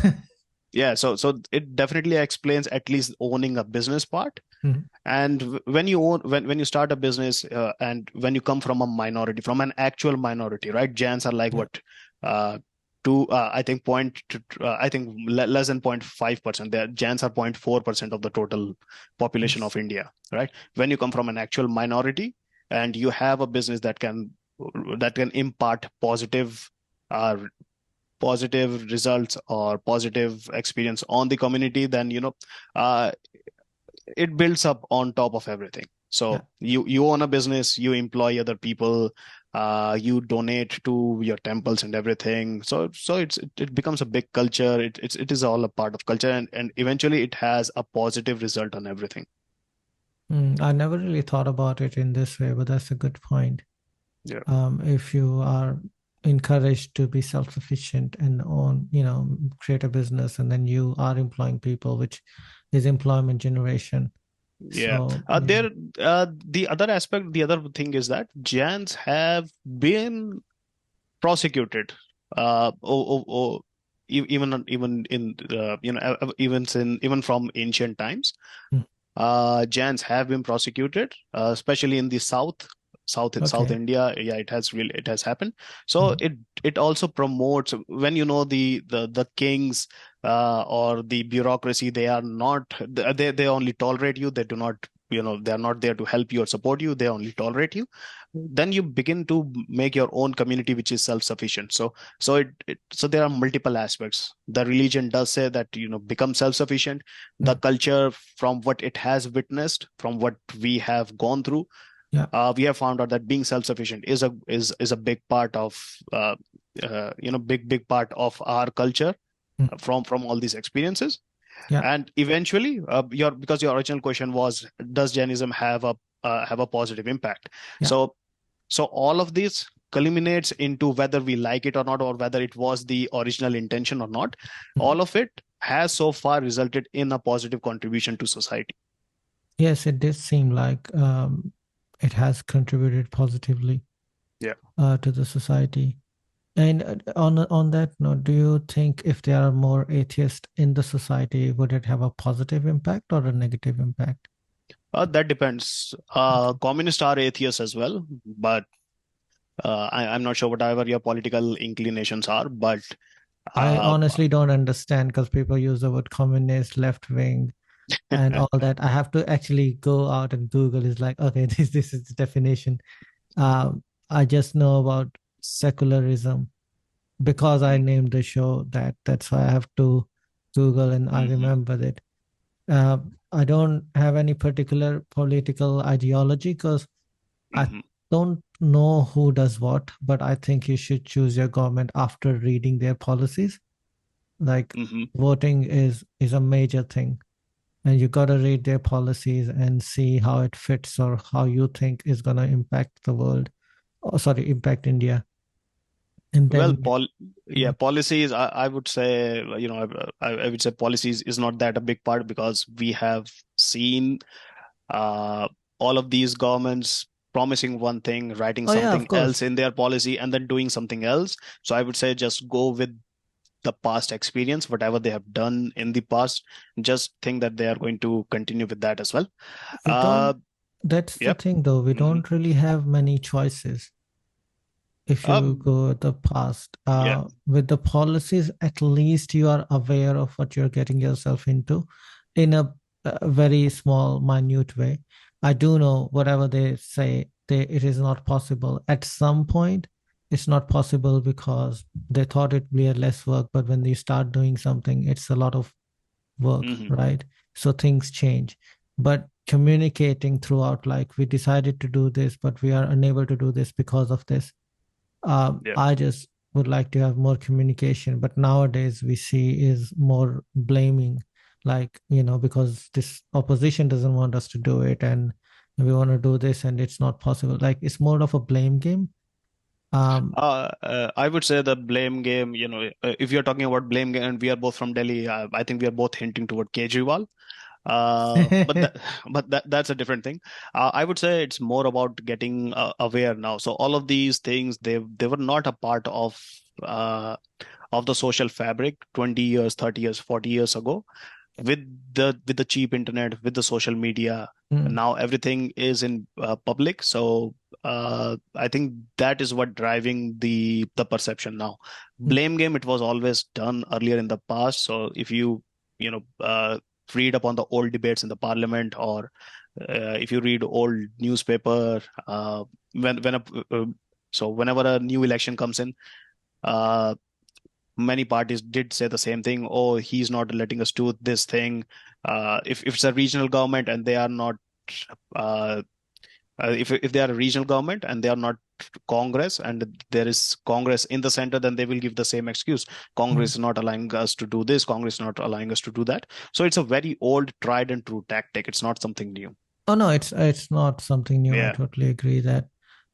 S2: yeah, so it definitely explains at least owning a business part.
S1: Mm.
S2: And when you start a business, and when you come from a minority, from an actual minority, right? Jains are like
S1: Yeah.
S2: what, two I think less than 0.5%. There Jains are 0.4% of the total population
S1: Yes.
S2: of India, right? When you come from an actual minority and you have a business that can impart uh, positive results or positive experience on the community, then uh, it builds up on top of everything.
S1: Yeah.
S2: So you own a business, you employ other people, you donate to your temples and everything. So it becomes a big culture. It is all a part of culture, and eventually it has a positive result on everything.
S1: I never really thought about it in this way, but that's a good point.
S2: Yeah.
S1: If you are encouraged to be self-sufficient and own, create a business, and then you are employing people, which is employment generation.
S2: Yeah.
S1: So yeah.
S2: The other thing is that Jains have been prosecuted. Even in even from ancient times,
S1: Mm.
S2: Jains have been prosecuted, especially in the South
S1: Okay.
S2: India. Yeah, it has happened. So
S1: Mm.
S2: it also promotes when the kings or the bureaucracy. They are not they only tolerate you. They do not they are not there to help you or support you. They only tolerate you. Then you begin to make your own community which is self-sufficient. So there are multiple aspects. The religion does say that become self-sufficient. The
S1: Mm.
S2: culture, from what it has witnessed, from what we have gone through,
S1: Yeah.
S2: we have found out that being self-sufficient is a big part of big part of our culture,
S1: Mm.
S2: from all these experiences.
S1: Yeah.
S2: And eventually, because your original question was, does Jainism have a positive impact?
S1: Yeah.
S2: So all of this culminates into whether we like it or not, or whether it was the original intention or not.
S1: Mm.
S2: All of it has so far resulted in a positive contribution to society.
S1: Yes, it did seem like it has contributed positively
S2: Yeah.
S1: to the society. And on that note, do you think if there are more atheists in the society, would it have a positive impact or a negative impact?
S2: That depends.
S1: Okay.
S2: Communists are atheists as well, but I'm not sure whatever your political inclinations are. But
S1: I
S2: uh,
S1: honestly don't understand because people use the word communist, left wing, and all that. I have to actually go out and Google. Is like, okay, this is the definition. I just know about secularism because I
S2: mm,
S1: named the show that. That's why I have to Google and I
S2: mhm,
S1: remember it. Uh, I don't have any particular political ideology because I
S2: mhm,
S1: don't know who does what, but I think you should choose your government after reading their policies. Like
S2: mhm,
S1: voting is a major thing. and you got to read their policies and see how it fits or how you think is going to impact the world, or sorry, impact India. And
S2: Well,
S1: then, mm,
S2: policies, I would say, I would say policies is not that a big part because we have seen uh, all of these governments promising one thing, writing
S1: oh yeah, of
S2: something else
S1: course.
S2: in their policy, and then doing something else. So I would say just go with the past experience, whatever they have done in the past. Just think that they are going to continue with that as well.
S1: We
S2: Uh,
S1: don't, that's the
S2: yep.
S1: thing though, we
S2: hmm
S1: don't really have many choices if you
S2: Um,
S1: go with the past.
S2: yeah.
S1: With the policies, at least you are aware of what you're getting yourself into in a very small, minute way. I do know whatever they say, it is not possible. At some point, it's not possible because they thought it'd be a less work, but when they start doing something, it's a lot of work,
S2: hmm
S1: right? So things change. But communicating throughout, like we decided to do this, but we are unable to do this because of this.
S2: Yeah.
S1: I just would like to have more communication, but nowadays we see is more blaming, like, because this opposition doesn't want us to do it and we want to do this and it's not possible. Like it's more of a blame game. Um,
S2: I would say the blame game, if you're talking about blame game and we are both from Delhi, I think we are both hinting toward Kejriwal. But that, that's a different thing. I would say it's more about getting aware now. So all of these things, they were not a part uh, of the social fabric 20 years, 30 years, 40 years ago. With the cheap internet, with the social media,
S1: mm,
S2: now everything is in public. So I think that is what driving the perception now.
S1: mm,
S2: Blame game, it was always done earlier in the past. So if you know read up on the old debates in the parliament, or if you read old newspaper, when so whenever a new election comes in, uh, many parties did say the same thing. Oh, he's not letting us do this thing. If it's a regional government and they are not, uh, if they are a regional government and they are not Congress, and there is Congress in the center, then they will give the same excuse.
S1: mm.
S2: Congress is not allowing us to do this. Congress is not allowing us to do that. So it's a very old, tried and true tactic. It's not something new.
S1: Oh no, it's not something new. I
S2: Yeah.
S1: totally agree that.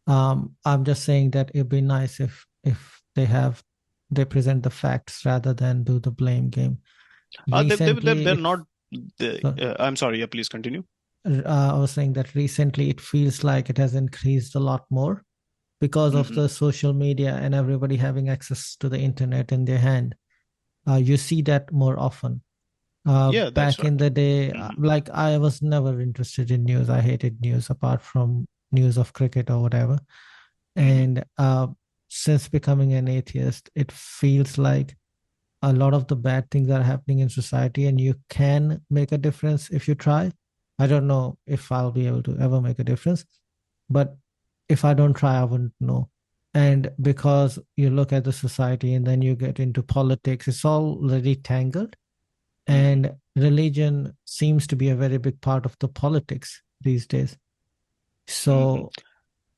S1: I'm just saying that it'd be nice if they present the facts rather than do the blame game. Recently,
S2: They're not.
S1: so,
S2: I'm sorry. Yeah, please continue.
S1: I was saying that recently it feels like it has increased a lot more because of
S2: hmm
S1: the social media and everybody having access to the internet in their hand. You see that more often.
S2: Yeah, that's
S1: Back in
S2: right.
S1: the day,
S2: hmm
S1: like I was never interested in news. I hated news apart from news of cricket or whatever.
S2: hmm
S1: And since becoming an atheist, it feels like a lot of the bad things are happening in society, and you can make a difference if you try. I don't know if I'll be able to ever make a difference, but if I don't try, I wouldn't know. And because you look at the society and then you get into politics, it's already tangled.
S2: hmm
S1: And religion seems to be a very big part of the politics these days.
S2: hmm
S1: So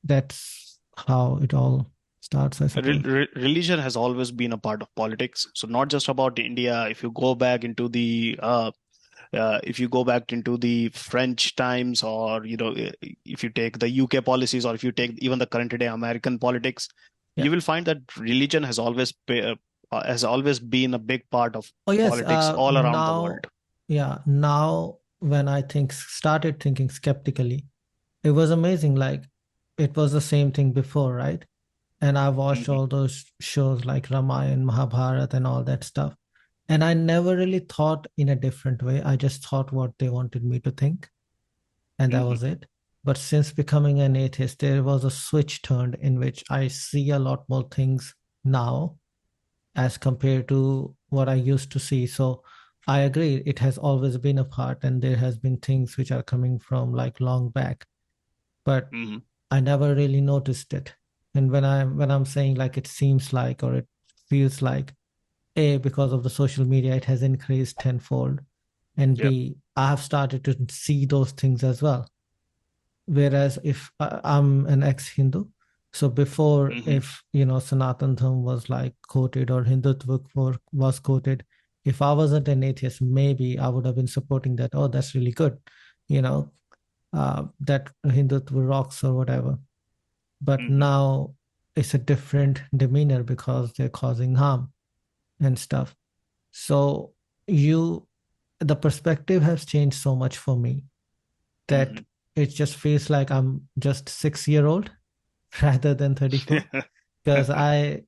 S1: that's how it all starts, I suppose.
S2: Religion has always been a part of politics. So not just about India. If you go back into the French times, or if you take the UK policies, or if you take even the current day American politics,
S1: Yeah.
S2: you will find that religion has always been a big part of
S1: Oh yes.
S2: politics all around the
S1: Now,
S2: world.
S1: yeah. Now, when I started thinking skeptically, it was amazing. Like it was the same thing before, right? And I watched
S2: hmm
S1: all those shows like Ramayana, Mahabharata, and all that stuff. And I never really thought in a different way. I just thought what they wanted me to think, and that
S2: hmm
S1: was it. But since becoming an atheist, there was a switch turned in which I see a lot more things now as compared to what I used to see. So I agree, it has always been a part, and there has been things which are coming from like long back, but
S2: hmm
S1: I never really noticed it. And when I'm saying like it seems like or it feels like, A, because of the social media, it has increased tenfold. And
S2: Yep.
S1: B, I have started to see those things as well. Whereas if I'm an ex-Hindu, so before,
S2: hmm
S1: if Sanatan Dharma was like quoted or Hindutva was quoted, if I wasn't an atheist, maybe I would have been supporting that. Oh, that's really good, you know, that Hindutva rocks or whatever. But
S2: Hmm.
S1: now it's a different demeanor because they're causing harm and stuff. So you, the perspective has changed so much for me that
S2: Hmm.
S1: it just feels like I'm just 6 year old rather than 34. Because I'm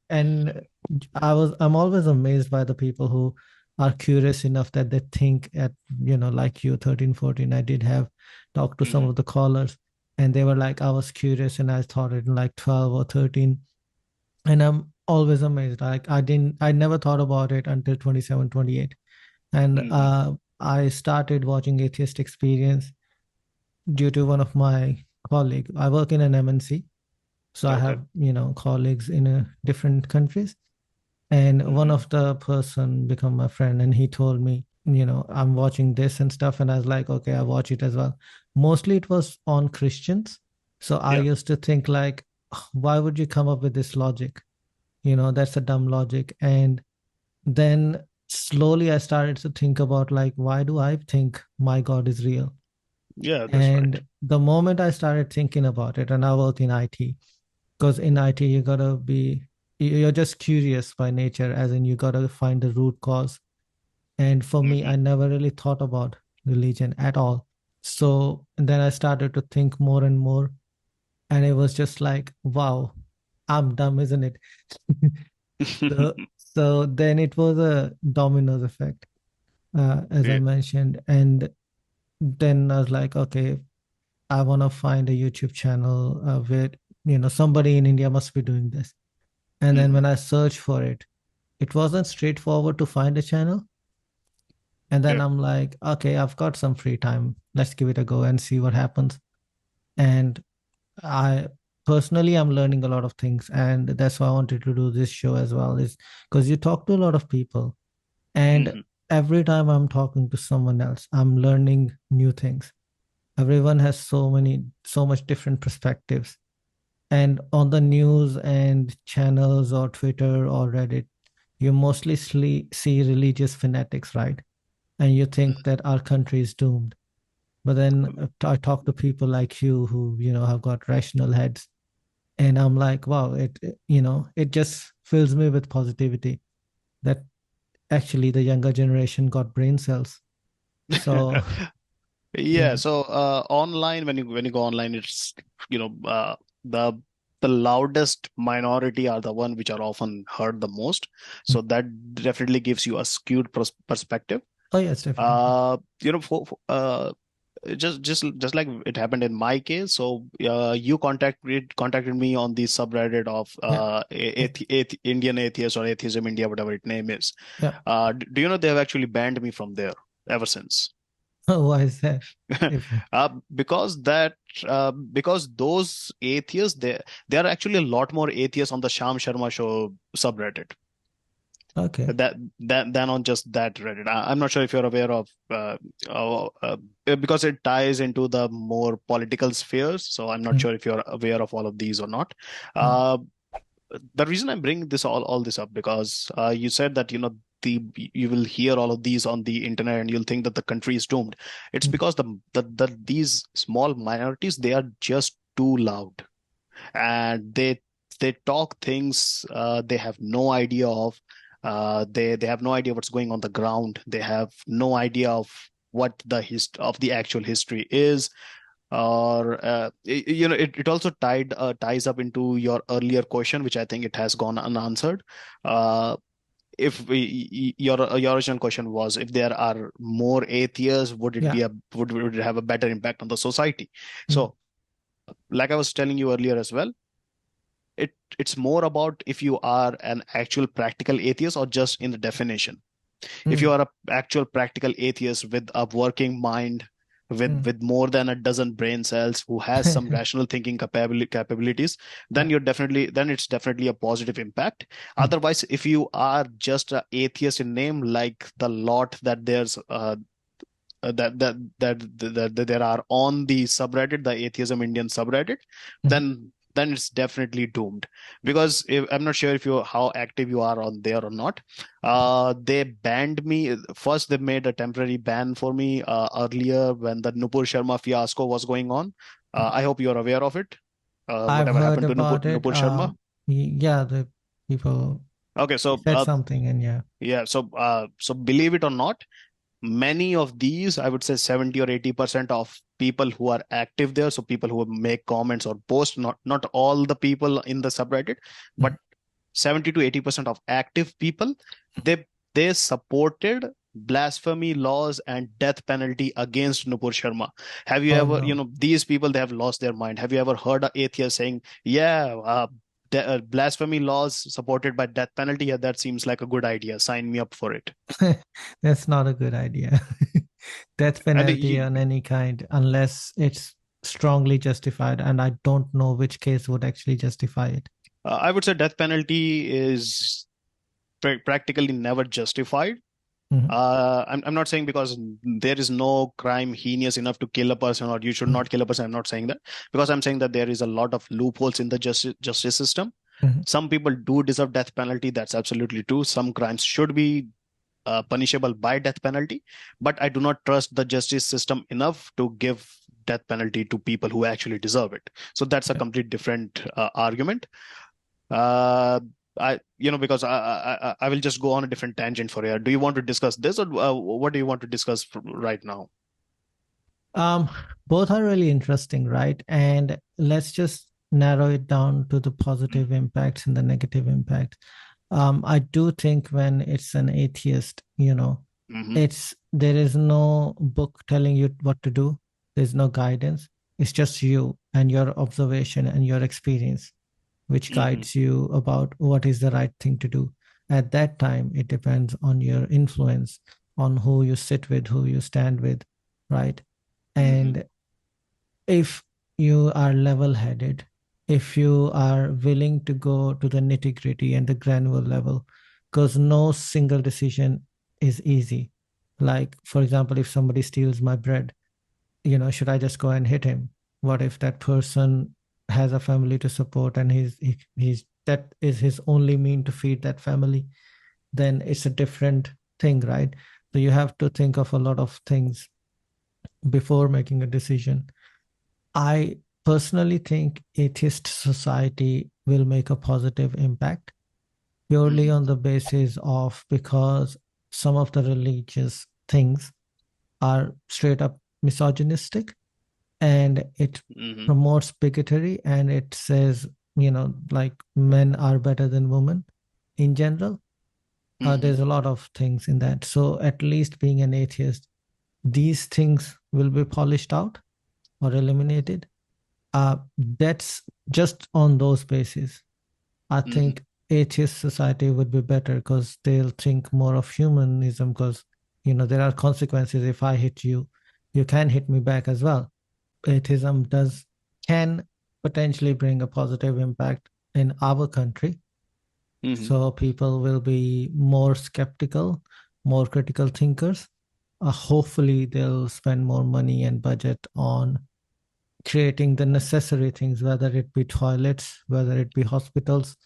S1: always amazed by the people who are curious enough that they think at, like you, 13, 14. I did have talked to some
S2: Hmm.
S1: of the callers, and they were like, I was curious and I thought it in like 12 or 13. And I'm always amazed. Like I never thought about it until 27, 28. And
S2: Hmm.
S1: I started watching Atheist Experience due to one of my colleague. I work in an MNC, so I
S2: Okay.
S1: have, colleagues in different countries. And one
S2: Hmm.
S1: of the person become my friend, and he told me, I'm watching this and stuff. And I was like, okay, I watch it as well. Mostly it was on Christians. So I
S2: Yeah.
S1: used to think like, why would you come up with this logic? That's a dumb logic. And then slowly I started to think about like, why do I think my God is real?
S2: Yeah, that's right.
S1: And the moment I started thinking about it, and I work in IT, because in IT you gotta be, you're just curious by nature, as in you gotta find the root cause. And for me,
S2: Hmm.
S1: I never really thought about religion at all. So and then I started to think more and more, and it was just like, wow, I'm dumb, isn't it? So then it was a dominoes effect, as I
S2: Yeah.
S1: mentioned. And then I was like, okay, I want to find a YouTube channel where, somebody in India must be doing this. And then
S2: Hmm.
S1: when I searched for it, it wasn't straightforward to find a channel. And then
S2: Yeah.
S1: I'm like, okay, I've got some free time. Let's give it a go and see what happens. And I personally, I'm learning a lot of things. And that's why I wanted to do this show as well, is because you talk to a lot of people. And
S2: Hmm.
S1: every time I'm talking to someone else, I'm learning new things. Everyone has so much different perspectives. And on the news and channels or Twitter or Reddit, you mostly see religious fanatics, right? And you think that our country is doomed. But then I talk to people like you who, have got rational heads. And I'm like, wow, it just fills me with positivity that actually the younger generation got brain cells. So,
S2: Yeah,
S1: yeah.
S2: so online when you go online, it's you know uh, the the loudest minority are the one which are often heard the most. So that definitely gives you a skewed perspective.
S1: Oh, yes, definitely.
S2: Uh, you know, just like it happened in my case. So you contacted me on the subreddit of
S1: Yeah.
S2: Indian Atheist or Atheism India, whatever its name is.
S1: Yeah.
S2: Do you know they have actually banned me from there ever since?
S1: Why is that? If
S2: Because because those atheists, there are actually a lot more atheists on the Sham Sharma show subreddit
S1: okay.
S2: than on just that Reddit. I'm not sure if you're aware of because it ties into the more political spheres. So I'm not
S1: Mm,
S2: sure if you're aware of all of these or not.
S1: mm,
S2: Uh, the reason I'm bringing all this up because you said that you will hear all of these on the internet and you'll think that the country is doomed. It's
S1: mm,
S2: because these small minorities, they are just too loud, and they talk things they have no idea of. They have no idea what's going on the ground. They have no idea of what the actual history is. Or it also ties up into your earlier question, which I think it has gone unanswered. uh, if your original question was, if there are more atheists,
S1: yeah.
S2: would it have a better impact on the society?
S1: Mm,
S2: So like I was telling you earlier as well, it's more about if you are an actual practical atheist or just in the definition. If you
S1: mm,
S2: are a actual practical atheist with a working mind,
S1: mm.
S2: with more than a dozen brain cells, who has some rational thinking capabilities,
S1: Yeah.
S2: then it's definitely a positive impact.
S1: Mm,
S2: Otherwise, if you are just an atheist in name, like the lot that there's that there are on the subreddit, the Atheism Indian subreddit,
S1: mm,
S2: then then it's definitely doomed. Because I'm not sure if you how active you are on there or not. They banned me. First, they made a temporary ban for me earlier when the Nupur Sharma fiasco was going on. I hope you're aware of it.
S1: I've
S2: Whatever
S1: heard
S2: happened to
S1: about it.
S2: Nupur Sharma.
S1: Yeah, the people
S2: Okay,
S1: they
S2: so
S1: said something, and yeah.
S2: yeah, so believe it or not, many of these, I would say 70 or 80% of people who are active there, so people who make comments or post, not all the people in the subreddit, but
S1: Mhm.
S2: 70 to 80% of active people, they supported blasphemy laws and death penalty against Nupur Sharma. Have you
S1: Oh
S2: ever,
S1: no.
S2: these people, they have lost their mind. Have you ever heard an atheist saying, yeah, blasphemy laws supported by death penalty? Yeah, that seems like a good idea. Sign me up for it.
S1: That's not a good idea. Death
S2: And
S1: penalty on any kind, unless it's strongly justified, and I don't know which case would actually justify it.
S2: I would say death penalty is practically never justified.
S1: Mhm,
S2: I'm not saying because there is no crime heinous enough to kill a person or you should
S1: mhm,
S2: not kill a person. I'm not saying that because I'm saying that there is a lot of loopholes in the justice system.
S1: mhm,
S2: Some people do deserve death penalty. That's absolutely true. Some crimes should be punishable by death penalty, but I do not trust the justice system enough to give death penalty to people who actually deserve it. So that's a
S1: yeah.
S2: complete different argument. Uh, because I will just go on a different tangent for you. Do you want to discuss this, or what do you want to discuss right now?
S1: Um, Both are really interesting, right? And let's just narrow it down to the positive impacts and the negative impact. I do think when it's an atheist,
S2: Mm-hmm,
S1: it's there is no book telling you what to do. There's no guidance. It's just you and your observation and your experience, which
S2: mm-hmm,
S1: guides you about what is the right thing to do. At that time, it depends on your influence, on who you sit with, who you stand with, right?
S2: mm-hmm,
S1: And if you are level headed, if you are willing to go to the nitty gritty and the granular level, because no single decision is easy. Like, for example, if somebody steals my bread, should I just go and hit him? What if that person has a family to support and he's that is his only mean to feed that family? Then it's a different thing, right? So you have to think of a lot of things before making a decision. I personally think atheist society will make a positive impact purely
S2: mm-hmm,
S1: on the basis of because some of the religious things are straight up misogynistic and it
S2: mm-hmm,
S1: promotes bigotry and it says, like men are better than women in general.
S2: mm-hmm,
S1: There's a lot of things in that. So at least being an atheist, these things will be polished out or eliminated. That's just on those bases. I
S2: mm-hmm,
S1: think atheist society would be better because they'll think more of humanism because, there are consequences. If I hit you, you can hit me back as well. Atheism can potentially bring a positive impact in our country.
S2: mm-hmm,
S1: So people will be more skeptical, more critical thinkers. Hopefully, they'll spend more money and budget on creating the necessary things, whether it be toilets, whether it be hospitals,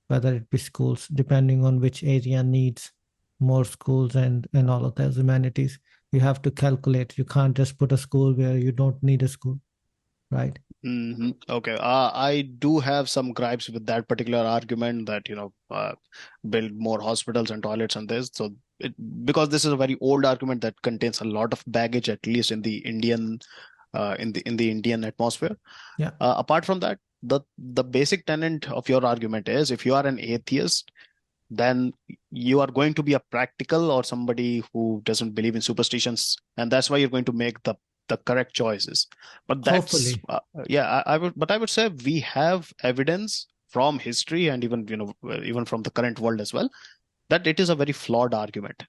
S1: whether it be schools, depending on which area needs more schools and all of those amenities. You have to calculate. You can't just put a school where you don't need a school, right?
S2: mm-hmm. Okay. I do have some gripes with that particular argument that, build more hospitals and toilets and this. So because this is a very old argument that contains a lot of baggage, at least in the Indian in the Indian atmosphere.
S1: Yeah,
S2: Apart from that, the basic tenet of your argument is if you are an atheist, then you are going to be a practical or somebody who doesn't believe in superstitions, and that's why you're going to make the correct choices. But that's
S1: hopefully.
S2: yeah, I would say we have evidence from history and even even from the current world as well that it is a very flawed argument.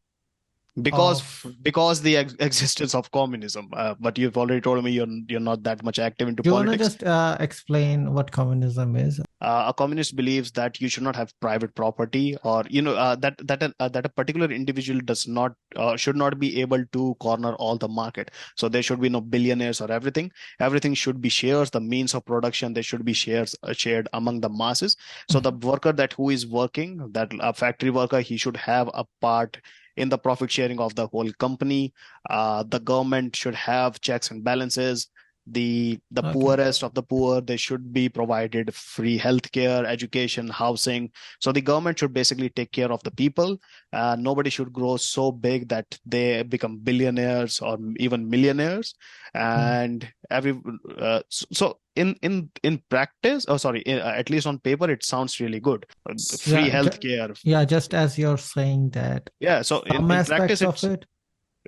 S2: because
S1: of.
S2: because the existence of communism. But you've already told me you're not that much active into
S1: Do you want to
S2: politics.
S1: just explain what communism is?
S2: A communist believes that you should not have private property, or that a particular individual does not should not be able to corner all the market. So there should be no billionaires or everything. Everything should be shares. The means of production, they should be shared among the masses. So the worker that who is working, that a factory worker, he should have a part in the profit sharing of the whole company. The government should have checks and balances. The
S1: Okay.
S2: poorest of the poor, they should be provided free healthcare, education, housing. So the government should basically take care of the people. Nobody should grow so big that they become billionaires or even millionaires.
S1: Mm.
S2: And so in practice, oh sorry, at least on paper, it sounds really good. Free
S1: Yeah,
S2: healthcare.
S1: yeah, just as you're saying that
S2: Yeah, so in
S1: some
S2: in practice,
S1: aspects of
S2: it's
S1: it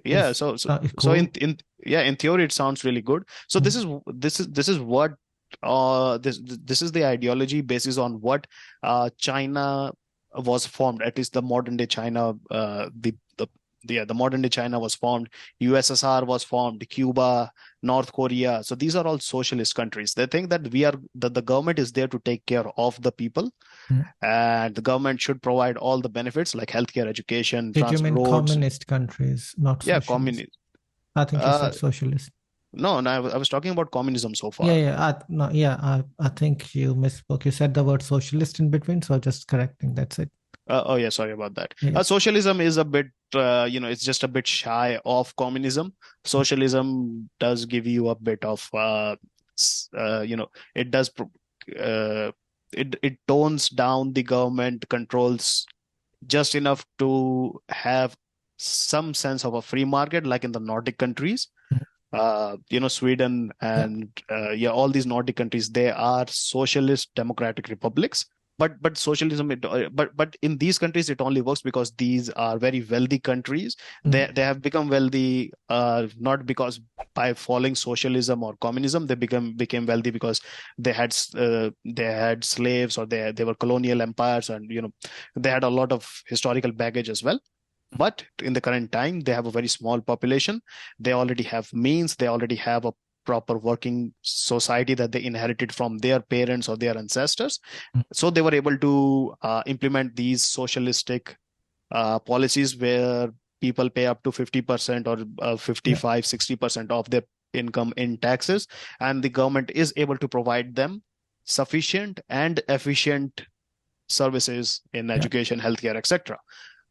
S2: yeah,
S1: is
S2: so
S1: cool.
S2: in yeah, in theory it sounds really good. So
S1: Mm.
S2: this is what this is the ideology basis on what China was formed. At least the modern day China, the modern day China was formed. USSR was formed. Cuba, North Korea. So these are all socialist countries. They think that the government is there to take care of the people,
S1: Mm.
S2: and the government should provide all the benefits like healthcare, education,
S1: Did you mean
S2: roads.
S1: communist countries, not
S2: Yeah,
S1: socialist? I think you
S2: uh,
S1: said socialist.
S2: no, I was talking about communism so
S1: Yeah,
S2: far.
S1: yeah. No, yeah. I think you misspoke. You said the word socialist in between, so just correcting. That's it.
S2: Oh yeah, sorry about that.
S1: Yeah.
S2: Socialism is a bit, it's just a bit shy of communism. Socialism does give you a bit of, it does, it tones down the government controls just enough to have some sense of a free market, like in the Nordic countries.
S1: Mm.
S2: Sweden
S1: Yeah.
S2: and yeah, all these Nordic countries, they are socialist democratic republics. But socialism, but in these countries, it only works because these are very wealthy countries.
S1: Mm.
S2: They have become wealthy, not because by following socialism or communism, they became wealthy because they had slaves, or they were colonial empires, and they had a lot of historical baggage as well. But in the current time, they have a very small population. They already have means. They already have a proper working society that they inherited from their parents or their ancestors.
S1: Mm.
S2: So they were able to implement these socialistic policies where people pay up to 50% or
S1: Yeah.
S2: 55-60% of their income in taxes, and the government is able to provide them sufficient and efficient services in
S1: Yeah.
S2: education, healthcare, etc.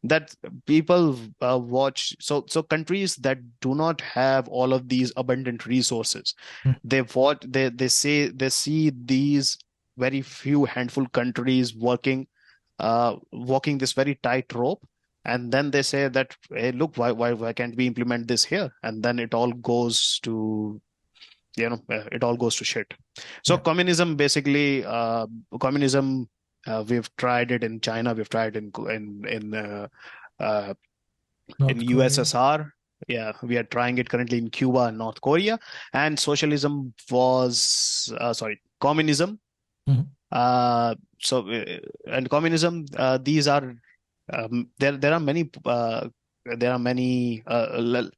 S2: That people watch. So countries that do not have all of these abundant resources,
S1: Mm.
S2: they see these very few handful countries walking this very tight rope, and then they say that, hey, look, why can't we implement this here? And then it all goes to shit. So
S1: Yeah.
S2: communism, basically, communism, we've tried it in China, we've tried uh, in
S1: North Korea.
S2: USSR. Yeah, we are trying it currently in Cuba and North Korea. And socialism was, sorry, communism.
S1: Mhm.
S2: So and communism, these are there are many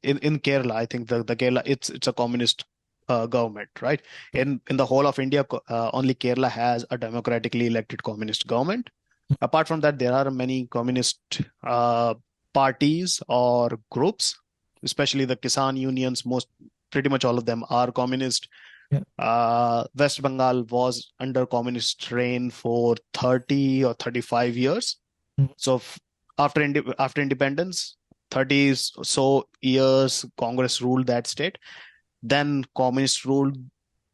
S2: in Kerala. I think the Kerala, it's a communist government, right? In the whole of India, only Kerala has a democratically elected communist government. Apart from that, there are many communist parties or groups, especially the Kisan unions. Pretty much all of them are communist.
S1: Yeah.
S2: West Bengal was under communist reign for 30 or 35 years.
S1: Mm.
S2: So after independence, 30 so years, Congress ruled that state. Then communist ruled,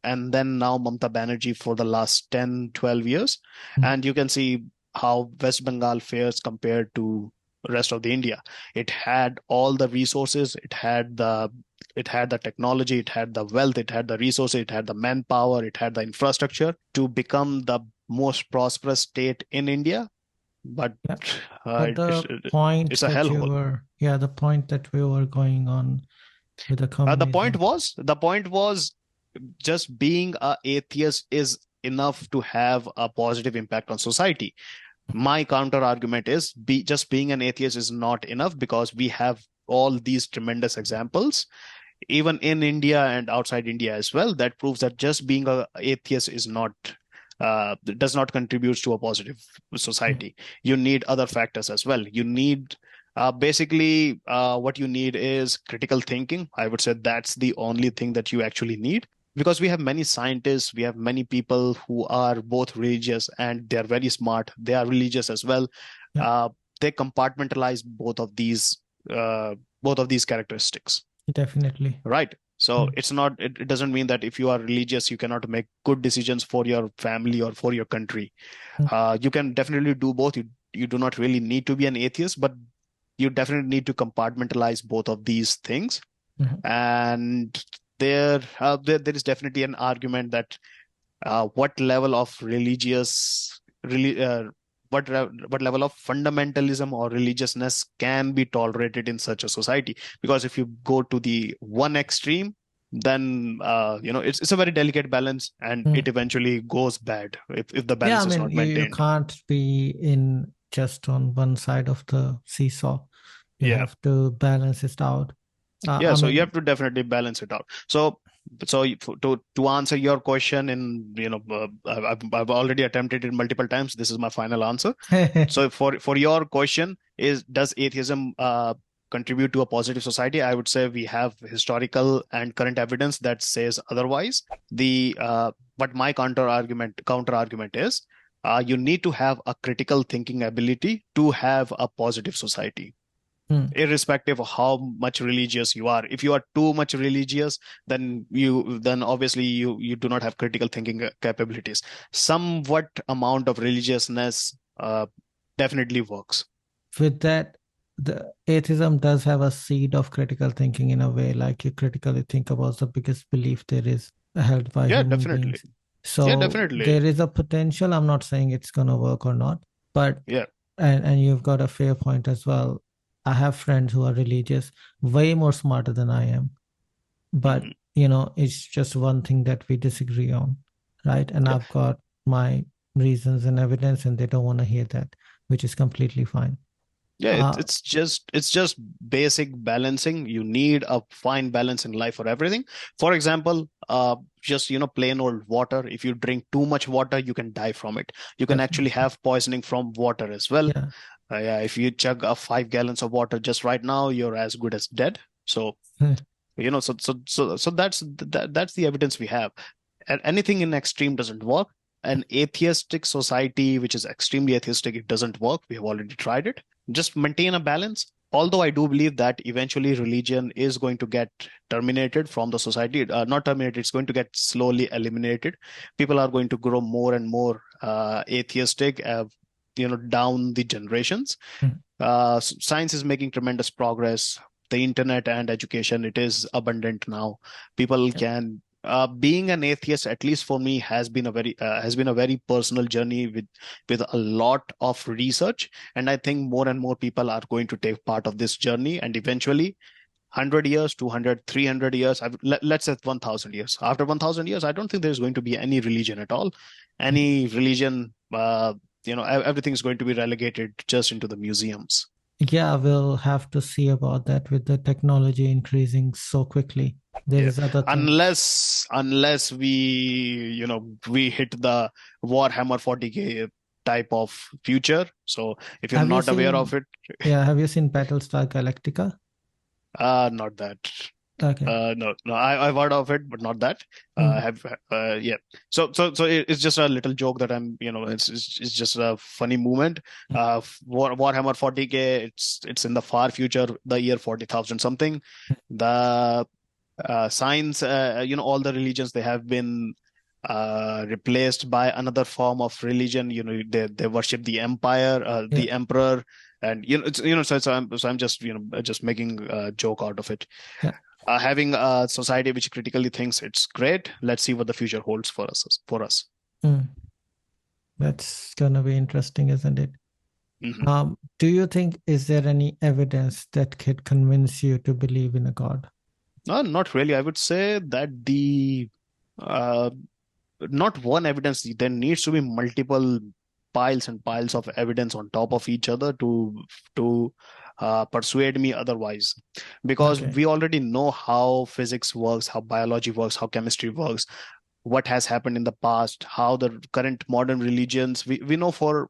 S2: and then now Mamata Banerjee for the last 10, 12 years.
S1: Mm.
S2: And you can see how West Bengal fares compared to rest of the India. It had all the resources, it had the technology, it had the wealth, it had the resources, it had the manpower, it had the infrastructure to become the most prosperous state in India. But
S1: Yeah. But the
S2: it's
S1: point
S2: a
S1: that you
S2: hellhole.
S1: were, yeah, the point that we were going on with the communism.
S2: The point was just being a atheist is enough to have a positive impact on society. My counter argument is just being an atheist is not enough, because we have all these tremendous examples, even in India and outside India as well, that proves that just being a atheist is not does not contribute to a positive society. You need other factors as well. You need basically what you need is critical thinking. I would say that's the only thing that you actually need, because we have many scientists, we have many people who are both religious and they're very smart. They are religious as well.
S1: Yeah.
S2: They compartmentalize both of these characteristics.
S1: Definitely.
S2: Right. So
S1: Mm.
S2: it's not, it doesn't mean that if you are religious, you cannot make good decisions for your family or for your country. You can definitely do both. You do not really need to be an atheist, but you definitely need to compartmentalize both of these things.
S1: Mhm.
S2: And there is definitely an argument that what level of what level of fundamentalism or religiousness can be tolerated in such a society. Because if you go to the one extreme, then it's a very delicate balance, and it eventually goes bad if the
S1: Yeah, I
S2: balance is
S1: mean,
S2: not
S1: you
S2: maintained.
S1: can't be in just on one side of the seesaw. You
S2: Yeah.
S1: have to balance it out.
S2: Yeah,
S1: I
S2: so you
S1: mean,
S2: have to definitely balance it out. To answer your question, I've already attempted it multiple times. This is my final answer. So for your question, does atheism contribute to a positive society? I would say we have historical and current evidence that says otherwise. But my counter argument is, you need to have a critical thinking ability to have a positive society, irrespective of how much religious you are. If you are too much religious, then obviously you do not have critical thinking capabilities. Somewhat amount of religiousness definitely works.
S1: with that, the atheism does have a seed of critical thinking in a way, like you critically think about the biggest belief there is held by
S2: Yeah,
S1: human
S2: definitely.
S1: beings.
S2: Yeah,
S1: So
S2: definitely.
S1: there is a potential. I'm not saying it's gonna work or not, but
S2: Yeah.
S1: and you've got a fair point as well. I have friends who are religious, way more smarter than I am, but
S2: Mhm.
S1: it's just one thing that we disagree on, right? And
S2: Yeah.
S1: I've got my reasons and evidence, and they don't want to hear that, which is completely fine.
S2: Yeah,
S1: Uh,
S2: it's just basic balancing. You need a fine balance in life for everything. For example, just plain old water. If you drink too much water, you can die from it. You can actually
S1: Definitely.
S2: have poisoning from water as well.
S1: Yeah.
S2: Yeah, if you chug 5 gallons of water just right now, you're as good as dead. So that's the evidence we have. And anything in extreme doesn't work. An atheistic society, which is extremely atheistic, it doesn't work. We have already tried it. Just maintain a balance. Although I do believe that eventually religion is going to get terminated from the society. Not terminated, it's going to get slowly eliminated. People are going to grow more and more atheistic, down the generations.
S1: Mm.
S2: Science is making tremendous progress. The internet and education, it is abundant now. People
S1: Yeah.
S2: can being an atheist, at least for me, has been a very personal journey with a lot of research. And I think more and more people are going to take part of this journey, and eventually 100 years, 200, 300 years, let's say 1000 years. After 1000 years, I don't think there's going to be any religion at all. Any religion, everything is going to be relegated just into the museums.
S1: Yeah, we'll have to see about that with the technology increasing so quickly. There
S2: Yeah,
S1: is other thing.
S2: unless we hit the Warhammer 40K type of future. So if you're
S1: Have you
S2: not aware of
S1: seen,
S2: it,
S1: yeah, have you seen Battlestar Galactica?
S2: not that.
S1: Okay.
S2: No, I've heard of it, but not that.
S1: Mm.
S2: Have Yeah. It's just a little joke that it's just a funny moment. Warhammer 40K, it's in the far future, the year 40,000 something. The science, all the religions, they have been replaced by another form of religion. They worship the empire,
S1: Yeah.
S2: the emperor, and so I'm just making a joke out of it.
S1: Yeah.
S2: Having a society which critically thinks, it's great. Let's see what the future holds for us.
S1: Mm. That's gonna be interesting, isn't it?
S2: Mhm.
S1: Do you think is there any evidence that could convince you to believe in a God?
S2: No, not really. I would say that the uh, not one evidence. There needs to be multiple piles and piles of evidence on top of each other to persuade me otherwise, because
S1: Okay.
S2: we already know how physics works, how biology works, how chemistry works, what has happened in the past, how the current modern religions, we know for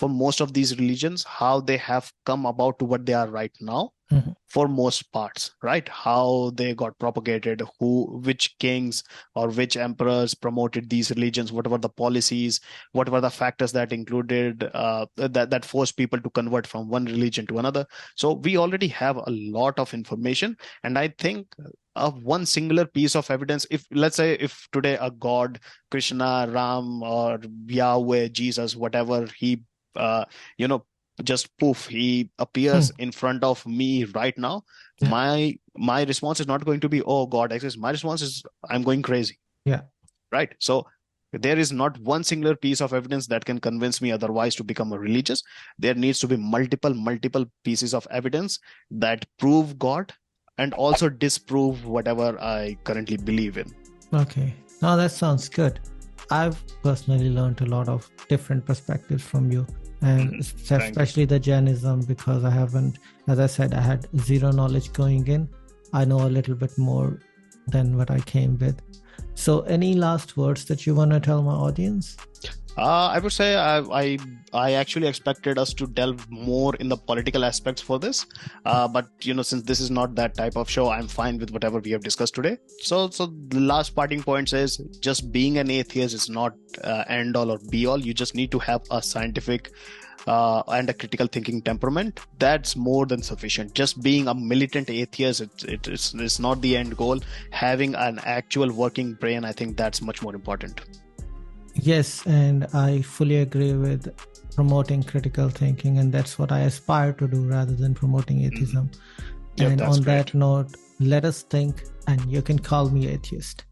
S2: most of these religions how they have come about to what they are right now,
S1: Mhm.
S2: for most parts, right? How they got propagated, which kings or which emperors promoted these religions, what were the policies, what were the factors that included that forced people to convert from one religion to another. So we already have a lot of information, and I think of one singular piece of evidence, if let's say if today a god, Krishna, Ram, or Yahweh, Jesus, whatever, he uh, you know just poof, he appears
S1: Hmm.
S2: in front of me right now,
S1: Yeah.
S2: my response is not going to be, oh, God exists. My response is, I'm going crazy,
S1: Yeah.
S2: right? So there is not one singular piece of evidence that can convince me otherwise to become a religious. There needs to be multiple pieces of evidence that prove God and also disprove whatever I currently believe in.
S1: Okay. Now that sounds good. I've personally learned a lot of different perspectives from you, and
S2: Mhm. Thank you.
S1: especially the Jainism, because I haven't, as I said, I had zero knowledge going in. I know a little bit more than what I came with. So, any last words that you want to tell my audience?
S2: I would say I actually expected us to delve more in the political aspects for this, but since this is not that type of show, I'm fine with whatever we have discussed today. So the last parting point says, just being an atheist is not end all or be all. You just need to have a scientific and a critical thinking temperament. That's more than sufficient. Just being a militant atheist, it's not the end goal. Having an actual working brain, I think that's much more important.
S1: Yes, and I fully agree with promoting critical thinking, and that's what I aspire to do rather than promoting atheism.
S2: Yep,
S1: And
S2: that's
S1: on
S2: great.
S1: that note, let us think, and you can call me atheist.